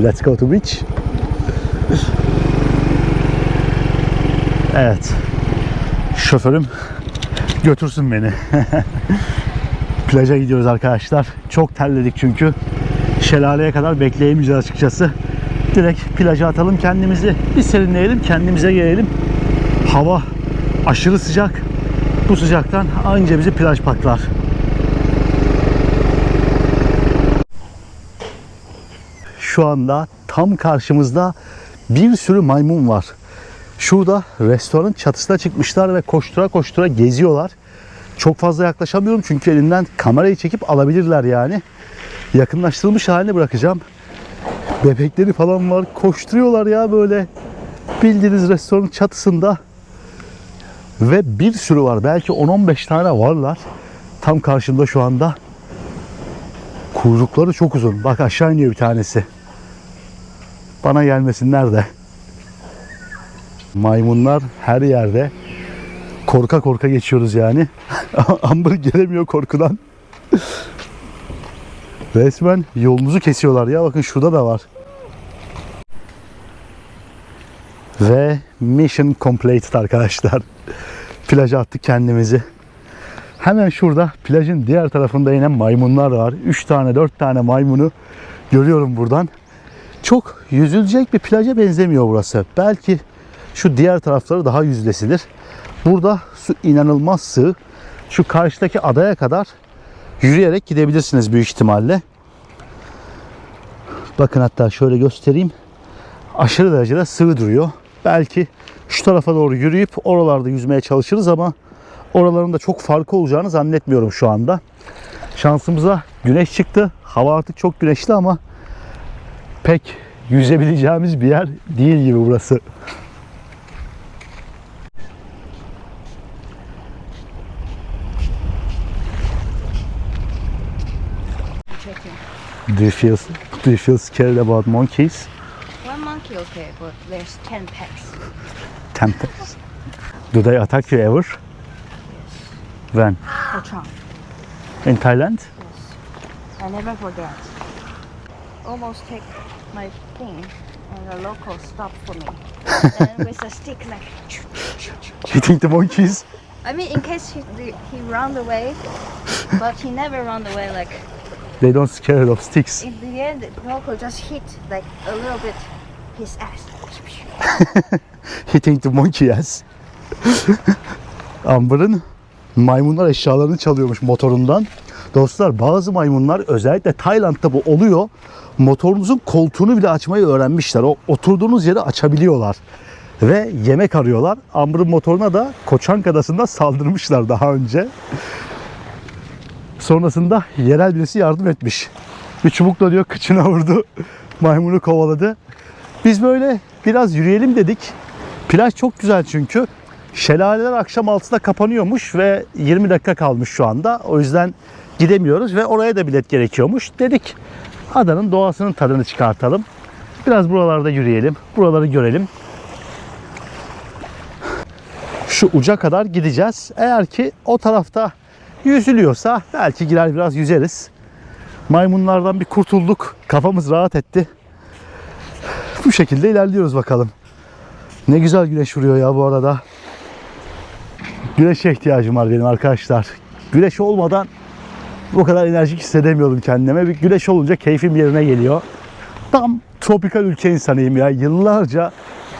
Let's go to beach. Evet. Şoförüm götürsün beni. Plaja gidiyoruz arkadaşlar. Çok terledik çünkü. Şelaleye kadar bekleyemeyeceğiz açıkçası. Direkt plaja atalım kendimizi. Bir serinleyelim, kendimize gelelim. Hava aşırı sıcak. Bu sıcaktan anca bizi plaj paklar. Şu anda tam karşımızda bir sürü maymun var. Şurada restoranın çatısına çıkmışlar ve koştura koştura geziyorlar. Çok fazla yaklaşamıyorum çünkü elinden kamerayı çekip alabilirler yani. Yakınlaştırılmış haline bırakacağım. Bebekleri falan var. Koşturuyorlar ya böyle. Bildiğiniz restoranın çatısında. Ve bir sürü var. Belki 10-15 tane varlar. Tam karşımda şu anda. Kuyrukları çok uzun. Bak aşağı iniyor bir tanesi. Bana gelmesinler de. Maymunlar her yerde. Korka korka geçiyoruz yani. Amber gelemiyor korkudan. Resmen yolunuzu kesiyorlar ya. Bakın şurada da var. Ve mission completed arkadaşlar. Plaja attık kendimizi. Hemen şurada plajın diğer tarafında yine maymunlar var. 3 tane 4 tane maymunu görüyorum buradan. Çok yüzülecek bir plaja benzemiyor burası. Belki şu diğer tarafları daha yüzlesidir. Burada su inanılmaz sığ. Şu karşıdaki adaya kadar yürüyerek gidebilirsiniz büyük ihtimalle. Bakın hatta şöyle göstereyim. Aşırı derecede sığ duruyor. Belki şu tarafa doğru yürüyüp oralarda yüzmeye çalışırız ama oraların da çok farkı olacağını zannetmiyorum şu anda. Şansımıza güneş çıktı. Hava artık çok güneşli ama pek yüzebileceğimiz bir yer değil gibi burası. Do you feel scared about monkeys? One monkey, okay, but there's 10 pets. 10 pets. Do they attack you ever? When? Kochang. In Thailand? Yes. I never forget. Almost take my thing, and the local stopped for me. And with a stick, like. Hitting the monkeys? I mean, in case he run away, but he never run away. Like They don't scared of sticks. in the end, the local just hit like a little bit his ass. Hitting the monkey yes. Amber'ın maymunlar eşyalarını çalıyormuş motorundan. Dostlar bazı maymunlar özellikle Tayland'da bu oluyor. Motorunuzun koltuğunu bile açmayı öğrenmişler. O oturduğunuz yeri açabiliyorlar. Ve yemek arıyorlar. Amber'ın motoruna da Kochang Adası'nda saldırmışlar daha önce. Sonrasında yerel birisi yardım etmiş. Bir çubukla diyor kıçına vurdu. Maymunu kovaladı. Biz böyle biraz yürüyelim dedik. Plaj çok güzel çünkü. Şelaleler akşam 6'da kapanıyormuş ve 20 dakika kalmış şu anda. O yüzden gidemiyoruz ve oraya da bilet gerekiyormuş. Dedik adanın doğasının tadını çıkartalım. Biraz buralarda yürüyelim. Buraları görelim. Şu uca kadar gideceğiz. Eğer ki o tarafta yüzülüyorsa belki girer biraz yüzeriz. Maymunlardan bir kurtulduk. Kafamız rahat etti. Bu şekilde ilerliyoruz bakalım. Ne güzel güneş vuruyor ya bu arada. Güneşe ihtiyacım var benim arkadaşlar. Güneş olmadan bu kadar enerjik hissedemiyorum kendime. Bir güneş olunca keyfim yerine geliyor. Tam tropikal ülke insanıyım ya. Yıllarca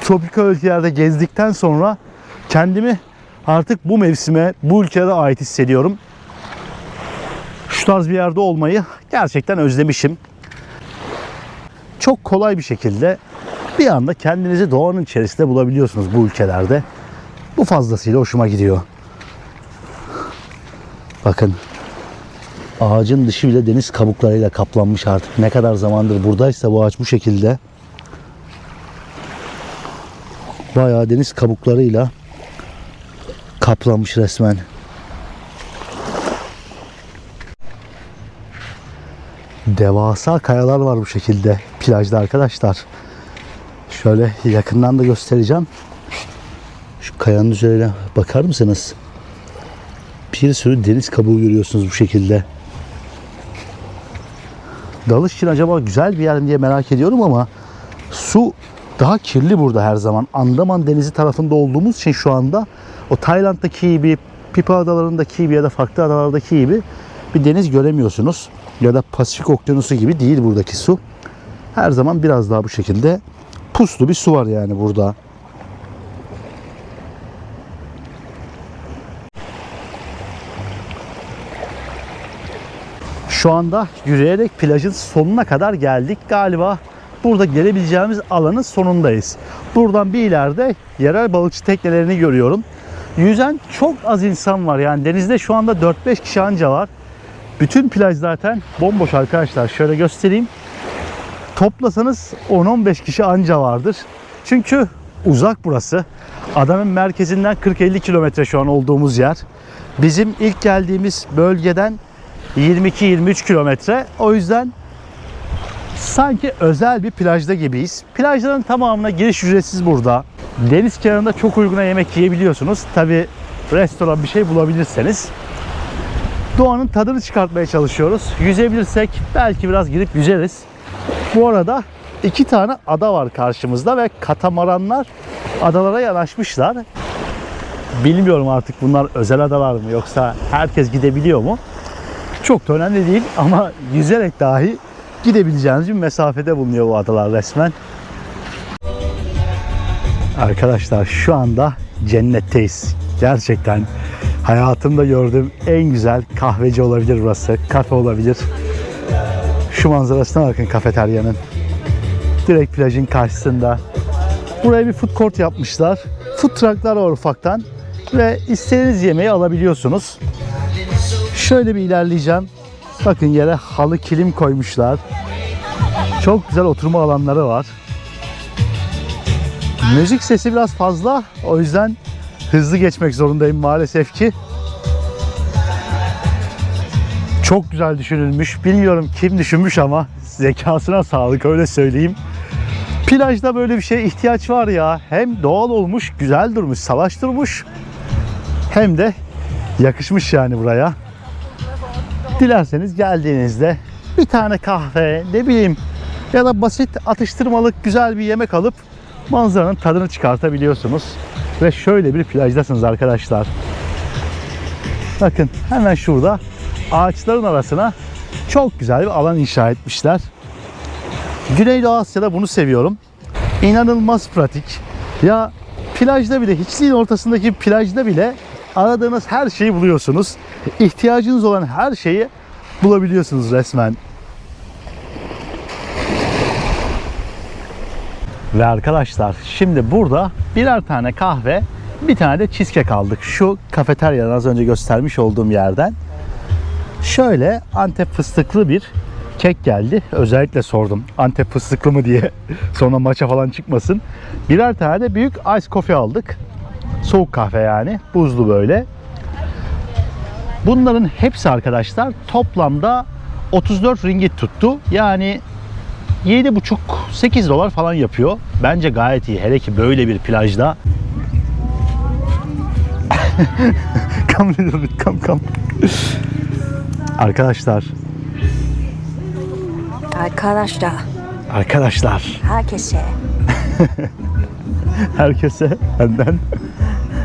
tropikal ülkelerde gezdikten sonra kendimi artık bu mevsime, bu ülkede ait hissediyorum. Şu tarz bir yerde olmayı gerçekten özlemişim. Çok kolay bir şekilde bir anda kendinizi doğanın içerisinde bulabiliyorsunuz bu ülkelerde. Bu fazlasıyla hoşuma gidiyor. Bakın. Ağacın dışı bile deniz kabuklarıyla kaplanmış artık. Ne kadar zamandır buradaysa bu ağaç bu şekilde. Bayağı deniz kabuklarıyla kaplanmış resmen. Devasa kayalar var bu şekilde plajda arkadaşlar. Şöyle yakından da göstereceğim. Şu kayanın üzerine bakar mısınız? Bir sürü deniz kabuğu görüyorsunuz bu şekilde. Dalış için acaba güzel bir yer mi diye merak ediyorum ama su daha kirli burada her zaman. Andaman Denizi tarafında olduğumuz için şu anda o Tayland'daki gibi, Phi Adaları'ndaki gibi ya da farklı adalardaki gibi bir deniz göremiyorsunuz. Ya da Pasifik Okyanusu gibi değil buradaki su. Her zaman biraz daha bu şekilde puslu bir su var yani burada. Şu anda yürüyerek plajın sonuna kadar geldik. Galiba burada gelebileceğimiz alanın sonundayız. Buradan bir ileride yerel balıkçı teknelerini görüyorum. Yüzen çok az insan var. Yani denizde şu anda 4-5 kişi anca var. Bütün plaj zaten bomboş arkadaşlar. Şöyle göstereyim. Toplasanız 10-15 kişi anca vardır. Çünkü uzak burası. Adanın merkezinden 40-50 kilometre şu an olduğumuz yer. Bizim ilk geldiğimiz bölgeden 22-23 kilometre. O yüzden sanki özel bir plajda gibiyiz. Plajların tamamına giriş ücretsiz burada. Deniz kenarında çok uyguna yemek yiyebiliyorsunuz. Tabi restoran bir şey bulabilirseniz. Doğanın tadını çıkartmaya çalışıyoruz. Yüzebilirsek belki biraz girip yüzeriz. Bu arada 2 tane ada var karşımızda ve katamaranlar adalara yanaşmışlar. Bilmiyorum artık bunlar özel adalar mı yoksa herkes gidebiliyor mu? Çok da önemli değil ama yüzerek dahi gidebileceğiniz bir mesafede bulunuyor bu adalar resmen. Arkadaşlar şu anda cennetteyiz. Gerçekten hayatımda gördüğüm en güzel kahveci olabilir burası. Kafe olabilir. Şu manzarasına bakın kafeteryanın. Direkt plajın karşısında. Buraya bir food court yapmışlar. Food trucklar var ufaktan. Ve istediğiniz yemeği alabiliyorsunuz. Şöyle bir ilerleyeceğim. Bakın yere halı kilim koymuşlar. Çok güzel oturma alanları var. Müzik sesi biraz fazla. O yüzden hızlı geçmek zorundayım maalesef ki. Çok güzel düşünülmüş. Bilmiyorum kim düşünmüş ama zekasına sağlık öyle söyleyeyim. Plajda böyle bir şeye ihtiyaç var ya. Hem doğal olmuş, güzel durmuş, salaş durmuş. Hem de yakışmış yani buraya. Dilerseniz geldiğinizde bir tane kahve, ne bileyim ya da basit atıştırmalık güzel bir yemek alıp manzaranın tadını çıkartabiliyorsunuz. Ve şöyle bir plajdasınız arkadaşlar. Bakın hemen şurada ağaçların arasına çok güzel bir alan inşa etmişler. Güneydoğu Asya'da bunu seviyorum. İnanılmaz pratik. Ya plajda bile, hiçliğin ortasındaki plajda bile aradığınız her şeyi buluyorsunuz. İhtiyacınız olan her şeyi bulabiliyorsunuz resmen. Ve arkadaşlar şimdi burada birer tane kahve, bir tane de cheesecake aldık. Şu kafeteryanın az önce göstermiş olduğum yerden. Şöyle Antep fıstıklı bir kek geldi. Özellikle sordum Antep fıstıklı mı diye. Sonra maça falan çıkmasın. Birer tane de büyük ice coffee aldık. Soğuk kahve yani. Buzlu böyle. Bunların hepsi arkadaşlar toplamda 34 ringgit tuttu. Yani 7,5-8 dolar falan yapıyor. Bence gayet iyi. Hele ki böyle bir plajda. Come little bit, come. Arkadaşlar. Arkadaşlar. Herkese. Herkese benden.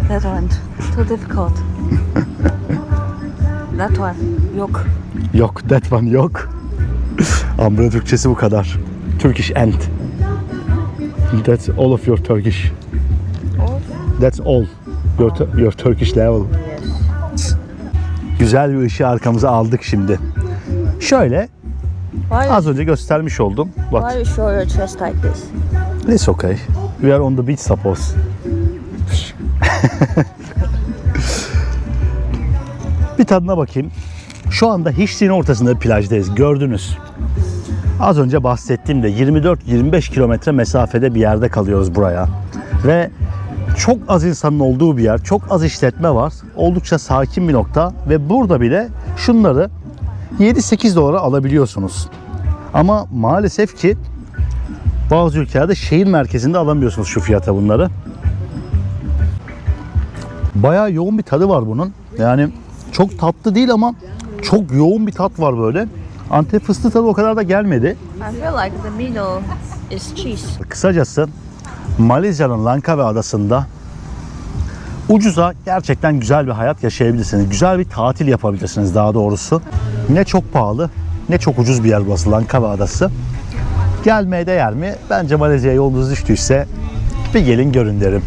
That one too difficult. That one yok. Yok, that one yok. Ambra Türkçesi bu kadar. Turkish end. That's all of your Turkish. That's all. Your Turkish level. Güzel bir ışığı arkamıza aldık şimdi. Şöyle az önce göstermiş oldum. Bak. Why you show your chest like this? It's okay. We are on the beach suppose. Bir tadına bakayım. Şu anda hiçliğin ortasında bir plajdayız. Gördünüz. Az önce bahsettiğimde 24-25 kilometre mesafede bir yerde kalıyoruz buraya. Ve çok az insanın olduğu bir yer, çok az işletme var. Oldukça sakin bir nokta ve burada bile şunları 7-8 dolara alabiliyorsunuz. Ama maalesef ki bazı ülkelerde şehir merkezinde alamıyorsunuz şu fiyata bunları. Bayağı yoğun bir tadı var bunun. Yani çok tatlı değil ama çok yoğun bir tat var böyle. Antep fıstığı tadı o kadar da gelmedi. I feel like the middle is cheese. Kısacası Malezya'nın Langkawi adasında ucuza gerçekten güzel bir hayat yaşayabilirsiniz. Güzel bir tatil yapabilirsiniz daha doğrusu. Ne çok pahalı ne çok ucuz bir yer burası Langkawi adası. Gelmeye değer mi? Bence Malezya'ya yolunuz düştüyse bir gelin görün derim.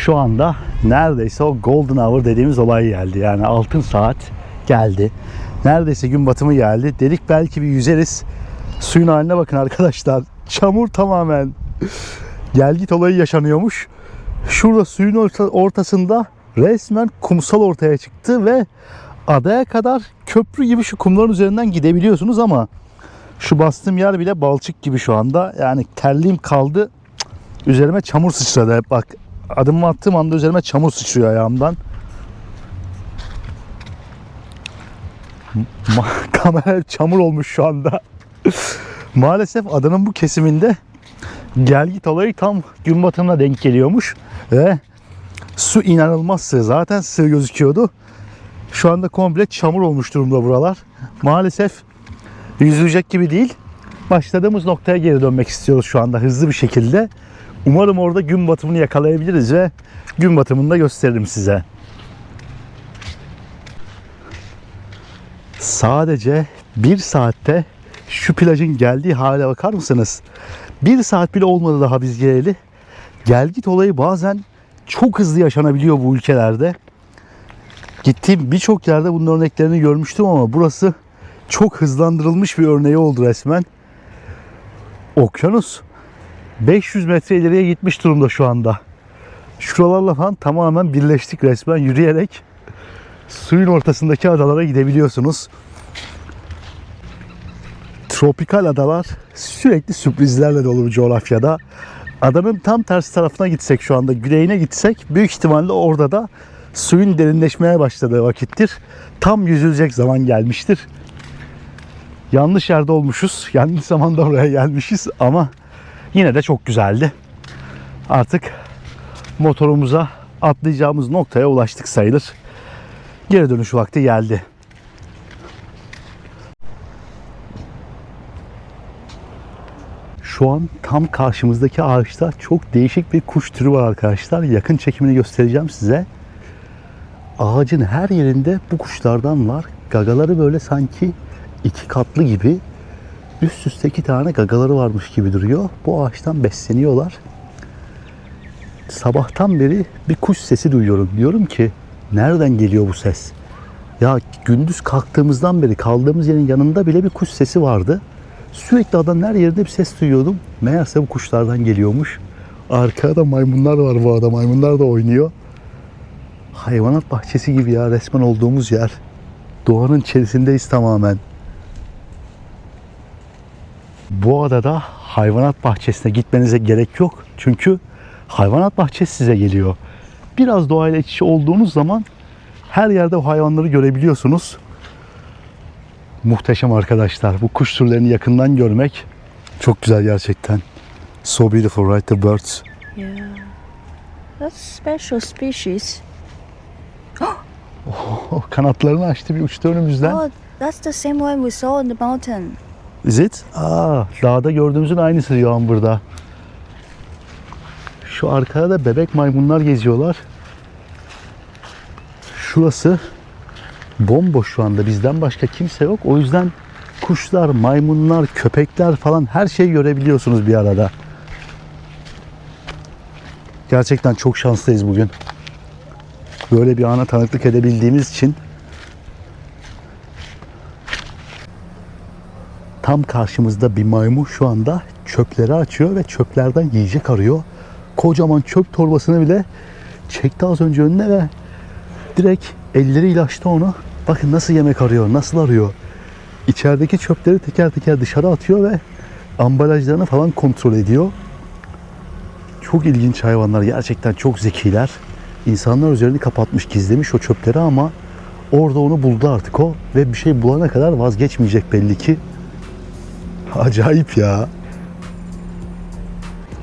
Şu anda neredeyse o golden hour dediğimiz olay geldi. Yani altın saat geldi. Neredeyse gün batımı geldi. Dedik belki bir yüzeriz. Suyun haline bakın arkadaşlar. Çamur tamamen. Gel git olayı yaşanıyormuş. Şurada suyun ortasında resmen kumsal ortaya çıktı ve adaya kadar köprü gibi şu kumların üzerinden gidebiliyorsunuz ama şu bastığım yer bile balçık gibi şu anda. Yani terliğim kaldı. Üzerime çamur sıçradı. Bak adımımı attığım anda üzerime çamur sıçrıyor ayağımdan. Kamera çamur olmuş şu anda. Maalesef adanın bu kesiminde gel git olayı tam gün batımına denk geliyormuş. Ve su inanılmaz sığ. Zaten sığ gözüküyordu. Şu anda komple çamur olmuş durumda buralar. Maalesef yüzülecek gibi değil. Başladığımız noktaya geri dönmek istiyoruz şu anda hızlı bir şekilde. Umarım orada gün batımını yakalayabiliriz ve gün batımını da gösteririm size. Sadece bir saatte şu plajın geldiği hale bakar mısınız? Bir saat bile olmadı daha biz geleli. Gel git olayı bazen çok hızlı yaşanabiliyor bu ülkelerde. Gittiğim birçok yerde bunun örneklerini görmüştüm ama burası çok hızlandırılmış bir örneği oldu resmen. Okyanus 500 metre ileriye gitmiş durumda şu anda. Şuralarla falan tamamen birleştik resmen yürüyerek. Suyun ortasındaki adalara gidebiliyorsunuz. Tropikal adalar sürekli sürprizlerle dolu bir coğrafyada. Adanın tam tersi tarafına gitsek şu anda, güneyine gitsek büyük ihtimalle orada da suyun derinleşmeye başladığı vakittir. Tam yüzülecek zaman gelmiştir. Yanlış yerde olmuşuz. Yanlış zamanda oraya gelmişiz ama yine de çok güzeldi. Artık motorumuza atlayacağımız noktaya ulaştık sayılır. Geri dönüş vakti geldi. Şu an tam karşımızdaki ağaçta çok değişik bir kuş türü var arkadaşlar. Yakın çekimini göstereceğim size. Ağacın her yerinde bu kuşlardan var. Gagaları böyle sanki iki katlı gibi. Üst üste 2 tane gagaları varmış gibi duruyor. Bu ağaçtan besleniyorlar. Sabahtan beri bir kuş sesi duyuyorum. Diyorum ki nereden geliyor bu ses? Ya gündüz kalktığımızdan beri kaldığımız yerin yanında bile bir kuş sesi vardı. Sürekli adanın her yerinde bir ses duyuyordum. Meğerse bu kuşlardan geliyormuş. Arkada maymunlar var bu arada. Maymunlar da oynuyor. Hayvanat bahçesi gibi ya resmen olduğumuz yer. Doğanın içerisindeyiz tamamen. Bu adada hayvanat bahçesine gitmenize gerek yok. Çünkü hayvanat bahçesi size geliyor. Biraz doğayla iç içe olduğunuz zaman her yerde o hayvanları görebiliyorsunuz. Muhteşem arkadaşlar. Bu kuş türlerini yakından görmek çok güzel gerçekten. So beautiful, right? The birds. Yeah. That's special species. Kanatlarını açtı bir uçtu önümüzden. Oh, that's the same one we saw on the mountain. Is it? Dağda gördüğümüzün aynısı şu an burada. Şu arkada da bebek maymunlar geziyorlar. Şurası bomboş şu anda. Bizden başka kimse yok. O yüzden kuşlar, maymunlar, köpekler falan her şeyi görebiliyorsunuz bir arada. Gerçekten çok şanslıyız bugün. Böyle bir ana tanıklık edebildiğimiz için. Tam karşımızda bir maymun şu anda çöpleri açıyor ve çöplerden yiyecek arıyor. Kocaman çöp torbasını bile çekti az önce önüne ve direkt elleriyle açtı onu. Bakın nasıl yemek arıyor, nasıl arıyor. İçerideki çöpleri teker teker dışarı atıyor ve ambalajlarını falan kontrol ediyor. Çok ilginç hayvanlar, gerçekten çok zekiler. İnsanlar üzerini kapatmış, gizlemiş o çöpleri ama orada onu buldu artık o ve bir şey bulana kadar vazgeçmeyecek belli ki. Acayip ya.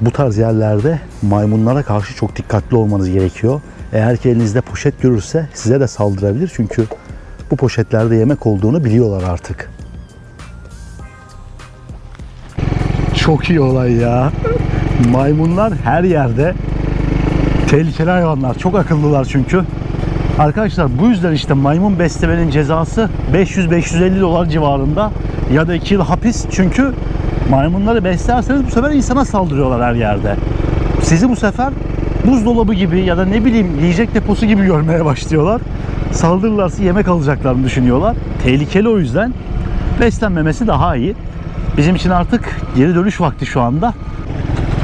Bu tarz yerlerde maymunlara karşı çok dikkatli olmanız gerekiyor. Eğer ki elinizde poşet görürse size de saldırabilir çünkü bu poşetlerde yemek olduğunu biliyorlar artık. Çok iyi olay ya. Maymunlar her yerde. Tehlikeli hayvanlar. Çok akıllılar çünkü. Arkadaşlar bu yüzden işte maymun beslemenin cezası 500-550 dolar civarında ya da 2 yıl hapis. Çünkü maymunları beslerseniz bu sefer insana saldırıyorlar her yerde. Sizi bu sefer buzdolabı gibi ya da ne bileyim yiyecek deposu gibi görmeye başlıyorlar. Saldırırlarsa yemek alacaklarını düşünüyorlar. Tehlikeli, o yüzden beslenmemesi daha iyi. Bizim için artık geri dönüş vakti şu anda.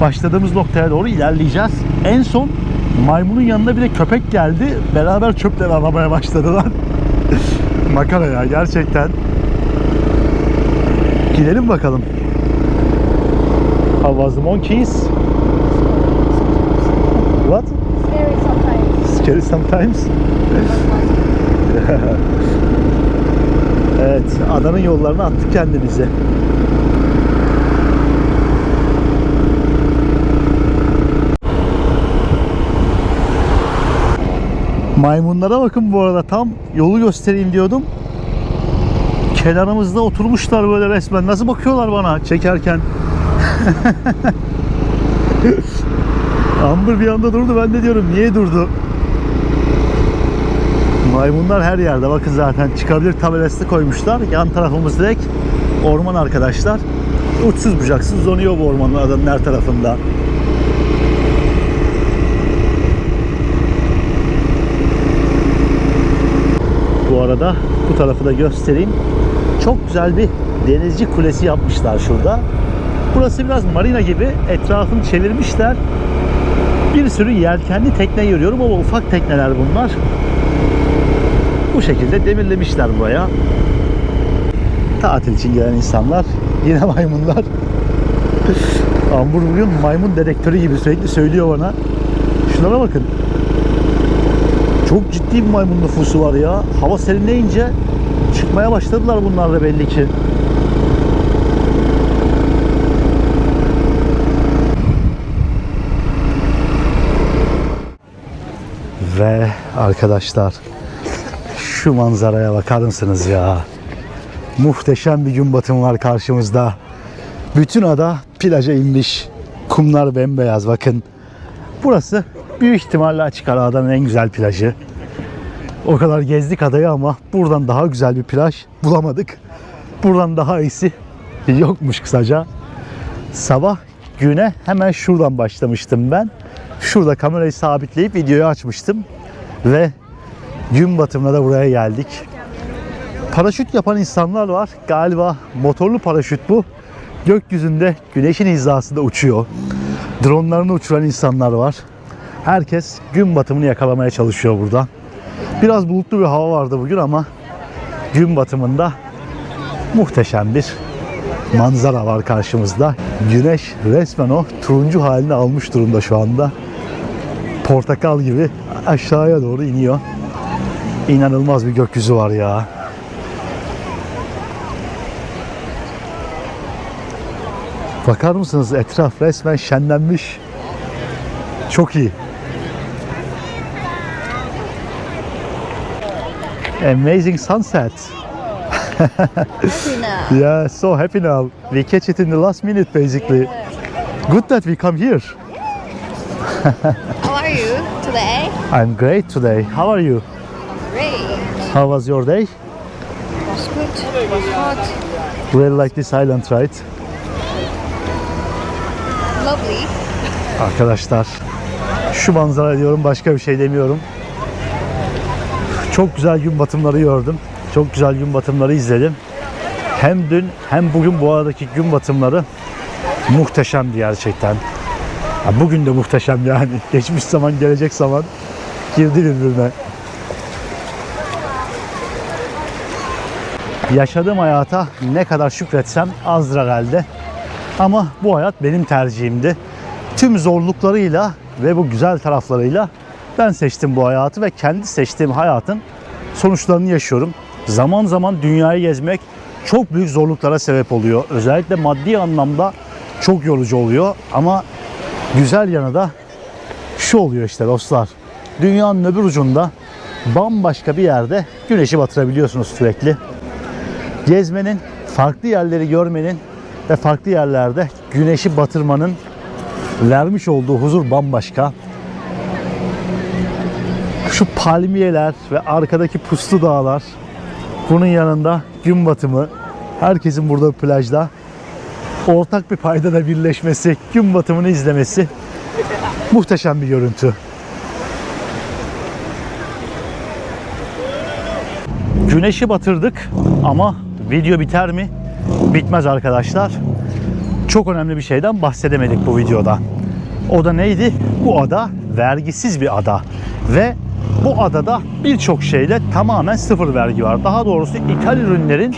Başladığımız noktaya doğru ilerleyeceğiz. En son maymunun yanına bir de köpek geldi. Beraber çöpleri aramaya başladılar. Makara ya, gerçekten. Gidelim bakalım. How was the monkeys? What? Scary sometimes. Scary sometimes. Evet, adanın yollarına attık kendimizi. Maymunlara bakın bu arada, tam yolu göstereyim diyordum. Kenarımızda oturmuşlar böyle resmen. Nasıl bakıyorlar bana çekerken. Amber bir anda durdu, ben de diyorum niye durdu? Maymunlar her yerde, bakın zaten çıkabilir tabelası koymuşlar. Yan tarafımız direkt orman arkadaşlar. Uçsuz bucaksız donuyor bu ormanın adanın her tarafında. Bu arada bu tarafı da göstereyim. Çok güzel bir denizci kulesi yapmışlar şurada. Burası biraz marina gibi. Etrafını çevirmişler. Bir sürü yelkenli tekne görüyorum ama ufak tekneler bunlar. Bu şekilde demirlemişler buraya. Tatil için gelen insanlar. Yine maymunlar. Amber bugün maymun dedektörü gibi sürekli söylüyor bana. Şunlara bakın. Çok ciddi bir maymun nüfusu var ya. Hava serinleyince çıkmaya başladılar bunlar da belli ki. Ve arkadaşlar, şu manzaraya bakar mısınız ya? Muhteşem bir gün batımı var karşımızda. Bütün ada plaja inmiş. Kumlar bembeyaz, bakın. Burası büyük ihtimalle açık ara adanın en güzel plajı. O kadar gezdik adayı ama buradan daha güzel bir plaj bulamadık. Buradan daha iyisi yokmuş kısaca. Sabah güne hemen şuradan başlamıştım ben. Şurada kamerayı sabitleyip videoyu açmıştım. Ve gün batımına da buraya geldik. Paraşüt yapan insanlar var. Galiba motorlu paraşüt bu. Gökyüzünde güneşin hizasında uçuyor. Dronlarını uçuran insanlar var. Herkes gün batımını yakalamaya çalışıyor burada. Biraz bulutlu bir hava vardı bugün ama gün batımında muhteşem bir manzara var karşımızda. Güneş resmen o turuncu halini almış durumda şu anda. Portakal gibi aşağıya doğru iniyor. İnanılmaz bir gökyüzü var ya. Bakar mısınız? Etraf resmen şenlenmiş. Çok iyi. Amazing sunset. Happy now. Yeah, so happy now. We catch it in the last minute basically. Good that we come here. How are you today? I'm great today. How are you? Great. How was your day? Was good. Was hot. Really like this island, right? Lovely. Arkadaşlar, şu manzara diyorum, başka bir şey demiyorum. Çok güzel gün batımları gördüm. Çok güzel gün batımları izledim. Hem dün hem bugün bu aradaki gün batımları muhteşemdi gerçekten. Ya bugün de muhteşem yani. Geçmiş zaman, gelecek zaman girdi birbirine. Yaşadığım hayata ne kadar şükretsem azdır herhalde. Ama bu hayat benim tercihimdi. Tüm zorluklarıyla ve bu güzel taraflarıyla ben seçtim bu hayatı ve kendi seçtiğim hayatın sonuçlarını yaşıyorum. Zaman zaman dünyayı gezmek çok büyük zorluklara sebep oluyor. Özellikle maddi anlamda çok yorucu oluyor. Ama güzel yanı da şu oluyor işte dostlar. Dünyanın öbür ucunda bambaşka bir yerde güneşi batırabiliyorsunuz sürekli. Gezmenin, farklı yerleri görmenin ve farklı yerlerde güneşi batırmanın vermiş olduğu huzur bambaşka. Şu palmiyeler ve arkadaki puslu dağlar, bunun yanında gün batımı, herkesin burada plajda ortak bir paydada birleşmesi, gün batımını izlemesi Muhteşem bir görüntü. Güneşi batırdık ama video biter mi? Bitmez arkadaşlar. Çok önemli bir şeyden bahsedemedik bu videoda. O da neydi? Bu ada vergisiz bir ada ve bu adada birçok şeyle tamamen sıfır vergi var. Daha doğrusu ithal ürünlerin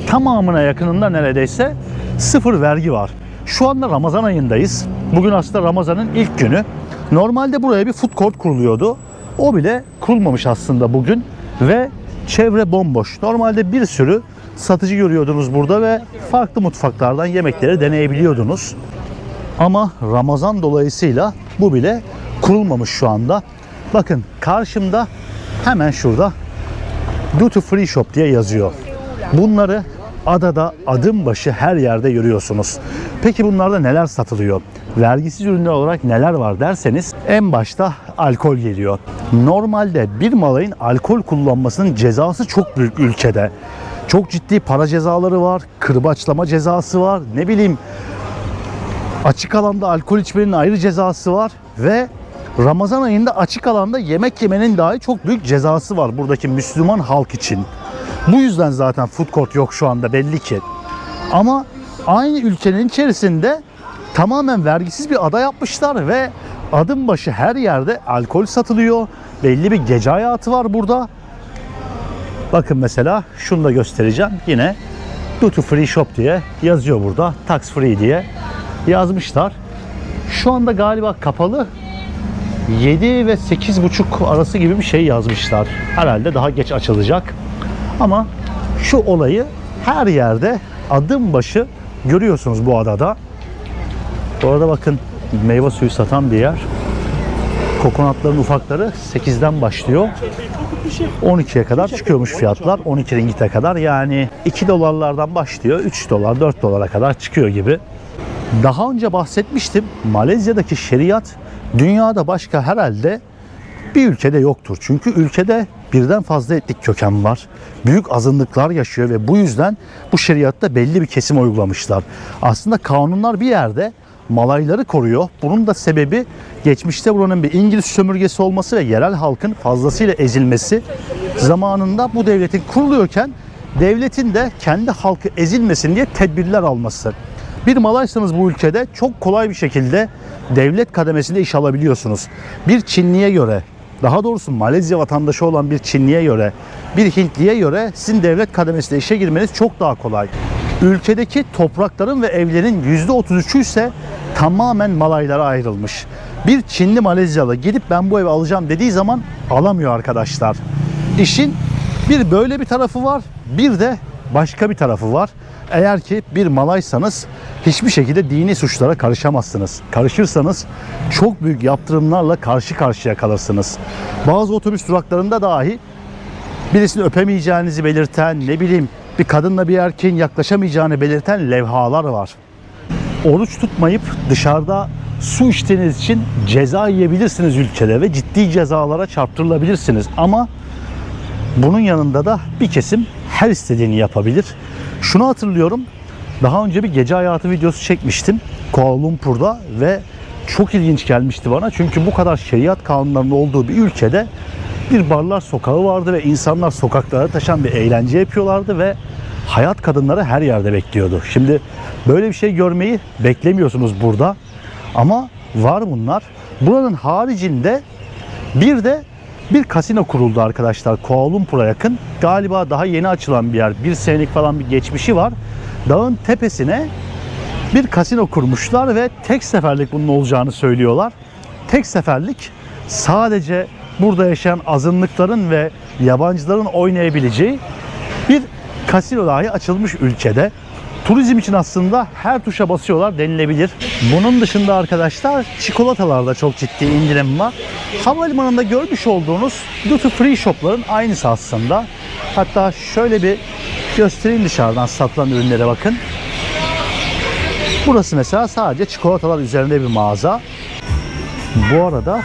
tamamına yakınında neredeyse sıfır vergi var. Şu anda Ramazan ayındayız. Bugün aslında Ramazan'ın ilk günü. Normalde buraya bir food court kuruluyordu. O bile kurulmamış aslında bugün ve çevre bomboş. Normalde bir sürü satıcı görüyordunuz burada ve farklı mutfaklardan yemekleri deneyebiliyordunuz. Ama Ramazan dolayısıyla bu bile kurulmamış şu anda. Bakın karşımda hemen şurada Duty Free Shop diye yazıyor. Bunları adada adım başı her yerde görüyorsunuz. Peki bunlarda neler satılıyor? Vergisiz ürünler olarak neler var derseniz en başta alkol geliyor. Normalde bir malayın alkol kullanmasının cezası çok büyük ülkede. Çok ciddi para cezaları var, kırbaçlama cezası var, ne bileyim açık alanda alkol içmenin ayrı cezası var ve Ramazan ayında açık alanda yemek yemenin dahi çok büyük cezası var buradaki Müslüman halk için. Bu yüzden zaten food court yok şu anda belli ki. Ama aynı ülkenin içerisinde tamamen vergisiz bir ada yapmışlar ve adım başı her yerde alkol satılıyor. Belli bir gece hayatı var burada. Bakın mesela şunu da göstereceğim. Yine Duty Free Shop diye yazıyor burada. Tax Free diye yazmışlar. Şu anda galiba kapalı. 7 ve 8.30 arası gibi bir şey yazmışlar. Herhalde daha geç açılacak. Ama şu olayı her yerde adım başı görüyorsunuz bu adada. Bu arada bakın meyve suyu satan bir yer. Kokonatların ufakları 8'den başlıyor. 12'ye kadar çıkıyormuş fiyatlar. 12 ringgite kadar. Yani 2 dolarlardan başlıyor. 3 dolar, 4 dolara kadar çıkıyor gibi. Daha önce bahsetmiştim. Malezya'daki şeriat dünyada başka herhalde bir ülkede yoktur. Çünkü ülkede birden fazla etnik köken var. Büyük azınlıklar yaşıyor ve bu yüzden bu şeriatta belli bir kesim uygulamışlar. Aslında kanunlar bir yerde Malayları koruyor. Bunun da sebebi geçmişte buranın bir İngiliz sömürgesi olması ve yerel halkın fazlasıyla ezilmesi. Zamanında bu devletin kuruluyorken devletin de kendi halkı ezilmesin diye tedbirler alması. Bir Malaysanız bu ülkede çok kolay bir şekilde devlet kademesinde iş alabiliyorsunuz. Bir Çinliye göre, daha doğrusu Malezya vatandaşı olan bir Çinliye göre, bir Hintliye göre sizin devlet kademesinde işe girmeniz çok daha kolay. Ülkedeki toprakların ve evlerin %33'ü ise tamamen Malaylara ayrılmış. Bir Çinli Malezyalı gidip ben bu evi alacağım dediği zaman alamıyor arkadaşlar. İşin bir böyle bir tarafı var, bir de başka bir tarafı var. Eğer ki bir Malaysanız hiçbir şekilde dini suçlara karışamazsınız. Karışırsanız çok büyük yaptırımlarla karşı karşıya kalırsınız. Bazı otobüs duraklarında dahi birisini öpemeyeceğinizi belirten, ne bileyim bir kadınla bir erkeğin yaklaşamayacağını belirten levhalar var. Oruç tutmayıp dışarıda su içtiğiniz için ceza yiyebilirsiniz ülkede ve ciddi cezalara çarptırılabilirsiniz. Ama bunun yanında da bir kesim her istediğini yapabilir. Şunu hatırlıyorum. Daha önce bir gece hayatı videosu çekmiştim Kuala Lumpur'da ve çok ilginç gelmişti bana. Çünkü bu kadar şeriat kanunlarının olduğu bir ülkede bir barlar sokağı vardı ve insanlar sokaklara taşan bir eğlence yapıyorlardı ve hayat kadınları her yerde bekliyordu. Şimdi böyle bir şey görmeyi beklemiyorsunuz burada ama var bunlar. Buranın haricinde bir de bir kasino kuruldu arkadaşlar Kuala Lumpur'a yakın. Galiba daha yeni açılan bir yer. Bir senelik falan bir geçmişi var. Dağın tepesine bir kasino kurmuşlar ve tek seferlik bunun olacağını söylüyorlar. Tek seferlik sadece burada yaşayan azınlıkların ve yabancıların oynayabileceği bir kasino dahi açılmış ülkede. Turizm için aslında her tuşa basıyorlar denilebilir. Bunun dışında arkadaşlar çikolatalarda çok ciddi indirim var. Havalimanında görmüş olduğunuz Duty Free Shop'ların aynısı aslında. Hatta şöyle bir göstereyim dışarıdan satılan ürünlere bakın. Burası mesela sadece çikolatalar üzerinde bir mağaza. Bu arada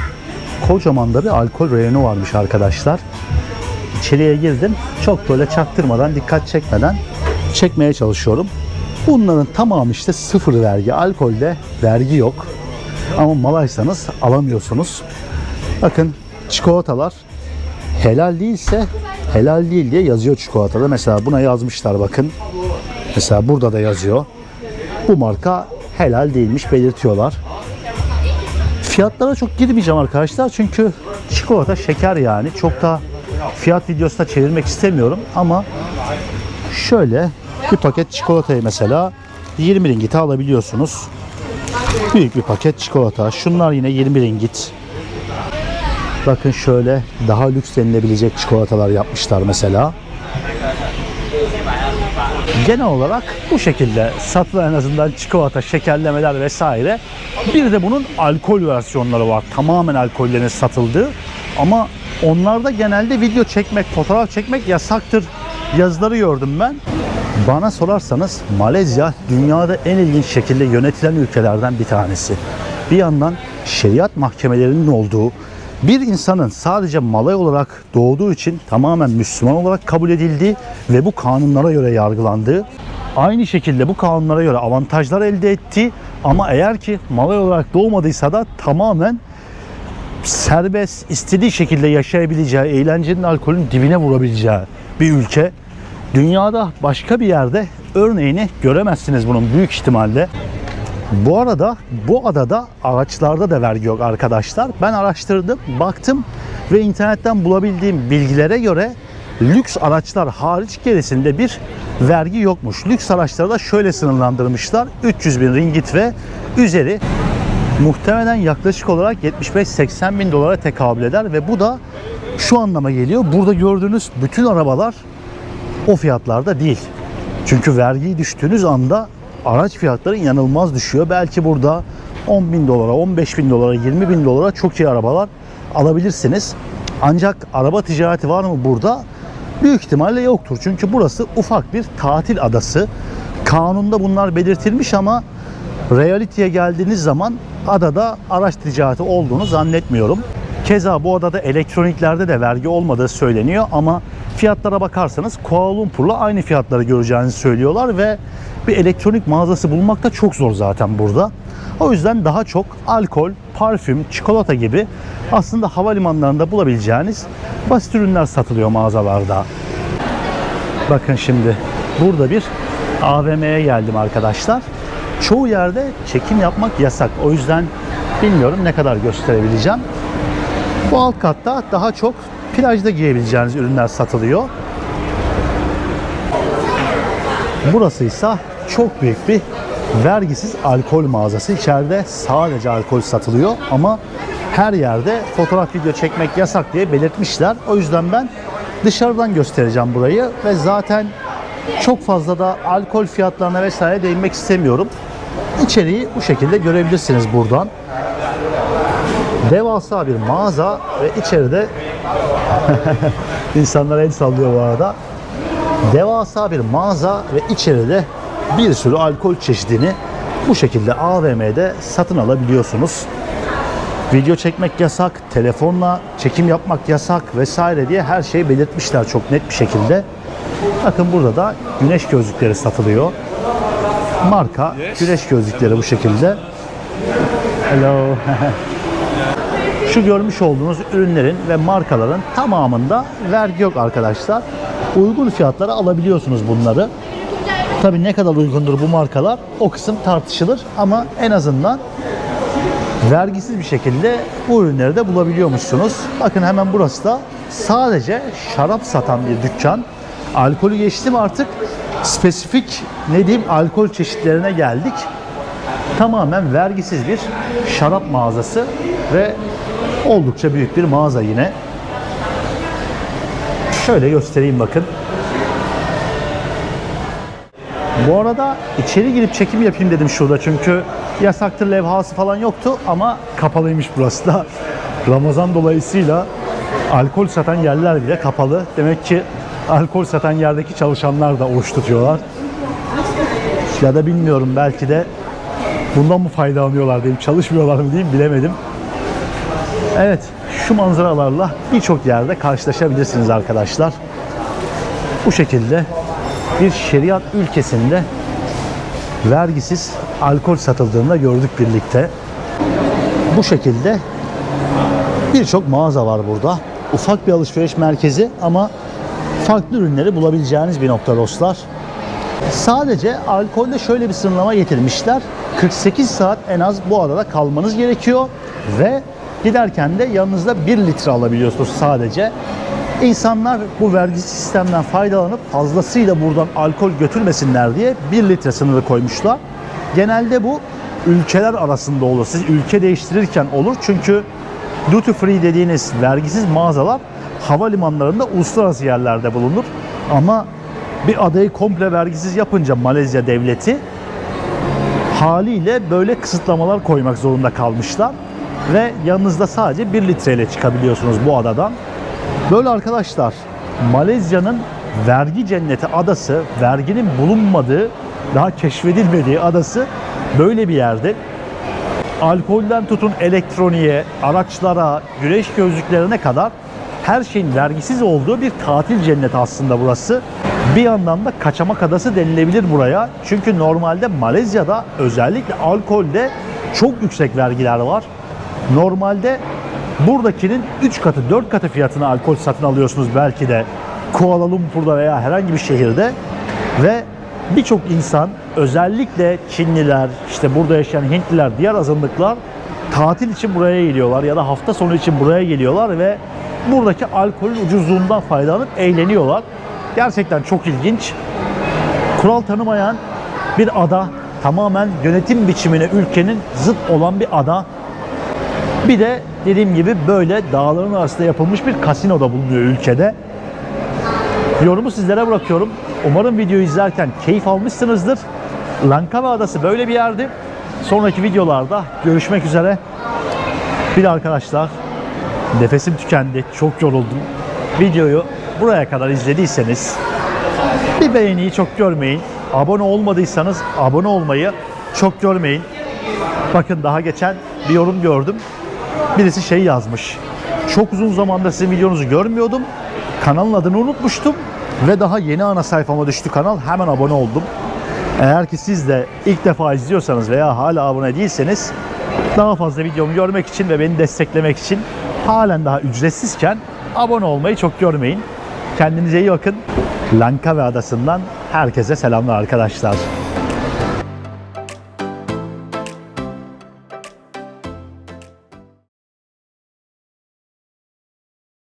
kocaman da bir alkol reyonu varmış arkadaşlar. İçeriye girdim. Çok böyle çaktırmadan, dikkat çekmeden çekmeye çalışıyorum. Bunların tamamı işte sıfır vergi. Alkolde vergi yok. Ama Malaysanız alamıyorsunuz. Bakın çikolatalar helal değilse helal değil diye yazıyor çikolatada. Mesela buna yazmışlar bakın. Mesela burada da yazıyor. Bu marka helal değilmiş belirtiyorlar. Fiyatlara çok girmeyeceğim arkadaşlar. Çünkü çikolata şeker yani. Çok da fiyat videosuna çevirmek istemiyorum. Ama şöyle bir paket çikolatayı mesela 20 ringgite alabiliyorsunuz. Büyük bir paket çikolata. Şunlar yine 20 ringgit. Bakın şöyle daha lüks denilebilecek çikolatalar yapmışlar mesela. Genel olarak bu şekilde satılan en azından çikolata, şekerlemeler vesaire. Bir de bunun alkol versiyonları var. Tamamen alkollerin satıldığı. Ama onlarda genelde video çekmek, fotoğraf çekmek yasaktır yazıları gördüm ben. Bana sorarsanız Malezya dünyada en ilginç şekilde yönetilen ülkelerden bir tanesi. Bir yandan şeriat mahkemelerinin olduğu, bir insanın sadece Malay olarak doğduğu için tamamen Müslüman olarak kabul edildiği ve bu kanunlara göre yargılandığı, aynı şekilde bu kanunlara göre avantajlar elde ettiği ama eğer ki Malay olarak doğmadıysa da tamamen serbest, istediği şekilde yaşayabileceği, eğlencenin, alkolün dibine vurabileceği bir ülke. Dünyada başka bir yerde örneğini göremezsiniz bunun büyük ihtimalle. Bu arada bu adada araçlarda da vergi yok arkadaşlar. Ben araştırdım, baktım ve internetten bulabildiğim bilgilere göre lüks araçlar hariç gerisinde bir vergi yokmuş. Lüks araçları da şöyle sınırlandırmışlar. 300 bin ringgit ve üzeri. Muhtemelen yaklaşık olarak 75-80 bin dolara tekabül eder ve bu da şu anlama geliyor. Burada gördüğünüz bütün arabalar o fiyatlarda değil. Çünkü vergiyi düştüğünüz anda araç fiyatları inanılmaz düşüyor. Belki burada 10 bin dolara, 15 bin dolara, 20 bin dolara çok iyi arabalar alabilirsiniz. Ancak araba ticareti var mı burada? Büyük ihtimalle yoktur. Çünkü burası ufak bir tatil adası. Kanunda bunlar belirtilmiş ama realiteye geldiğiniz zaman adada araç ticareti olduğunu zannetmiyorum. Keza bu adada elektroniklerde de vergi olmadığı söyleniyor ama fiyatlara bakarsanız Kuala Lumpur'la aynı fiyatları göreceğinizi söylüyorlar ve bir elektronik mağazası bulmak da çok zor zaten burada. O yüzden daha çok alkol, parfüm, çikolata gibi aslında havalimanlarında bulabileceğiniz basit ürünler satılıyor mağazalarda. Bakın şimdi burada bir AVM'ye geldim arkadaşlar. Çoğu yerde çekim yapmak yasak. O yüzden bilmiyorum ne kadar gösterebileceğim. Bu alt katta daha çok plajda giyebileceğiniz ürünler satılıyor. Burası ise çok büyük bir vergisiz alkol mağazası. İçeride sadece alkol satılıyor ama her yerde fotoğraf video çekmek yasak diye belirtmişler. O yüzden ben dışarıdan göstereceğim burayı ve zaten çok fazla da alkol fiyatlarına vesaire değinmek istemiyorum. İçeriği bu şekilde görebilirsiniz buradan. Devasa bir mağaza ve içeride insanlar el sallıyor bu arada. Devasa bir mağaza ve içeride bir sürü alkol çeşidini bu şekilde AVM'de satın alabiliyorsunuz. Video çekmek yasak, telefonla çekim yapmak yasak vesaire diye her şeyi belirtmişler çok net bir şekilde. Bakın burada da güneş gözlükleri satılıyor. Marka güneş gözlükleri bu şekilde. Hello. Şu görmüş olduğunuz ürünlerin ve markaların tamamında vergi yok arkadaşlar. Uygun fiyatlara alabiliyorsunuz bunları. Tabii ne kadar uygundur bu markalar o kısım tartışılır ama en azından vergisiz bir şekilde bu ürünleri de bulabiliyormuşsunuz. Bakın hemen burası da sadece şarap satan bir dükkan. Alkolü geçtim artık spesifik ne diyeyim alkol çeşitlerine geldik. Tamamen vergisiz bir şarap mağazası ve oldukça büyük bir mağaza yine. Şöyle göstereyim bakın. Bu arada içeri girip çekim yapayım dedim şurada çünkü yasaktır levhası falan yoktu ama kapalıymış burası da. Ramazan dolayısıyla alkol satan yerler bile kapalı. Demek ki alkol satan yerdeki çalışanlar da oruç tutuyorlar. Ya da bilmiyorum belki de bundan mı faydalanıyorlar diyeyim, çalışmıyorlar mı diyeyim bilemedim. Evet, şu manzaralarla birçok yerde karşılaşabilirsiniz arkadaşlar. Bu şekilde bir şeriat ülkesinde vergisiz alkol satıldığını da gördük birlikte. Bu şekilde birçok mağaza var burada. Ufak bir alışveriş merkezi ama farklı ürünleri bulabileceğiniz bir nokta dostlar. Sadece alkolde şöyle bir sınırlama getirmişler. 48 saat en az bu adada kalmanız gerekiyor ve giderken de yanınızda 1 litre alabiliyorsunuz sadece. İnsanlar bu vergi sistemden faydalanıp fazlasıyla buradan alkol götürmesinler diye 1 litre sınırı koymuşlar. Genelde bu ülkeler arasında olur. Siz ülke değiştirirken olur. Çünkü duty free dediğiniz vergisiz mağazalar havalimanlarında uluslararası yerlerde bulunur. Ama bir adayı komple vergisiz yapınca Malezya devleti haliyle böyle kısıtlamalar koymak zorunda kalmışlar. Ve yanınızda sadece 1 litreyle çıkabiliyorsunuz bu adadan. Böyle arkadaşlar, Malezya'nın vergi cenneti adası, verginin bulunmadığı, daha keşfedilmediği adası böyle bir yerde. Alkolden tutun elektroniğe, araçlara, güneş gözlüklerine kadar her şeyin vergisiz olduğu bir tatil cenneti aslında burası. Bir yandan da kaçamak adası denilebilir buraya. Çünkü normalde Malezya'da özellikle alkolde çok yüksek vergiler var. Normalde buradakinin 3 katı, 4 katı fiyatına alkol satın alıyorsunuz belki de Kuala Lumpur'da veya herhangi bir şehirde. Ve birçok insan, özellikle Çinliler, işte burada yaşayan Hintliler, diğer azınlıklar tatil için buraya geliyorlar ya da hafta sonu için buraya geliyorlar ve buradaki alkolün ucuzluğundan faydalanıp eğleniyorlar. Gerçekten çok ilginç. Kural tanımayan bir ada, tamamen yönetim biçimine ülkenin zıt olan bir ada. Bir de dediğim gibi böyle dağların arasında yapılmış bir kasino da bulunuyor ülkede. Yorumu sizlere bırakıyorum. Umarım videoyu izlerken keyif almışsınızdır. Langkawi Adası böyle bir yerdi. Sonraki videolarda görüşmek üzere. Bir de arkadaşlar, nefesim tükendi, çok yoruldum. Videoyu buraya kadar izlediyseniz bir beğeniyi çok görmeyin. Abone olmadıysanız abone olmayı çok görmeyin. Bakın daha geçen bir yorum gördüm. Birisi şey yazmış. Çok uzun zamandır sizin videonuzu görmüyordum. Kanalın adını unutmuştum. Ve daha yeni ana sayfama düştü kanal. Hemen abone oldum. Eğer ki siz de ilk defa izliyorsanız veya hala abone değilseniz daha fazla videomu görmek için ve beni desteklemek için halen daha ücretsizken abone olmayı çok görmeyin. Kendinize iyi bakın. Langkawi Adası'ndan herkese selamlar arkadaşlar.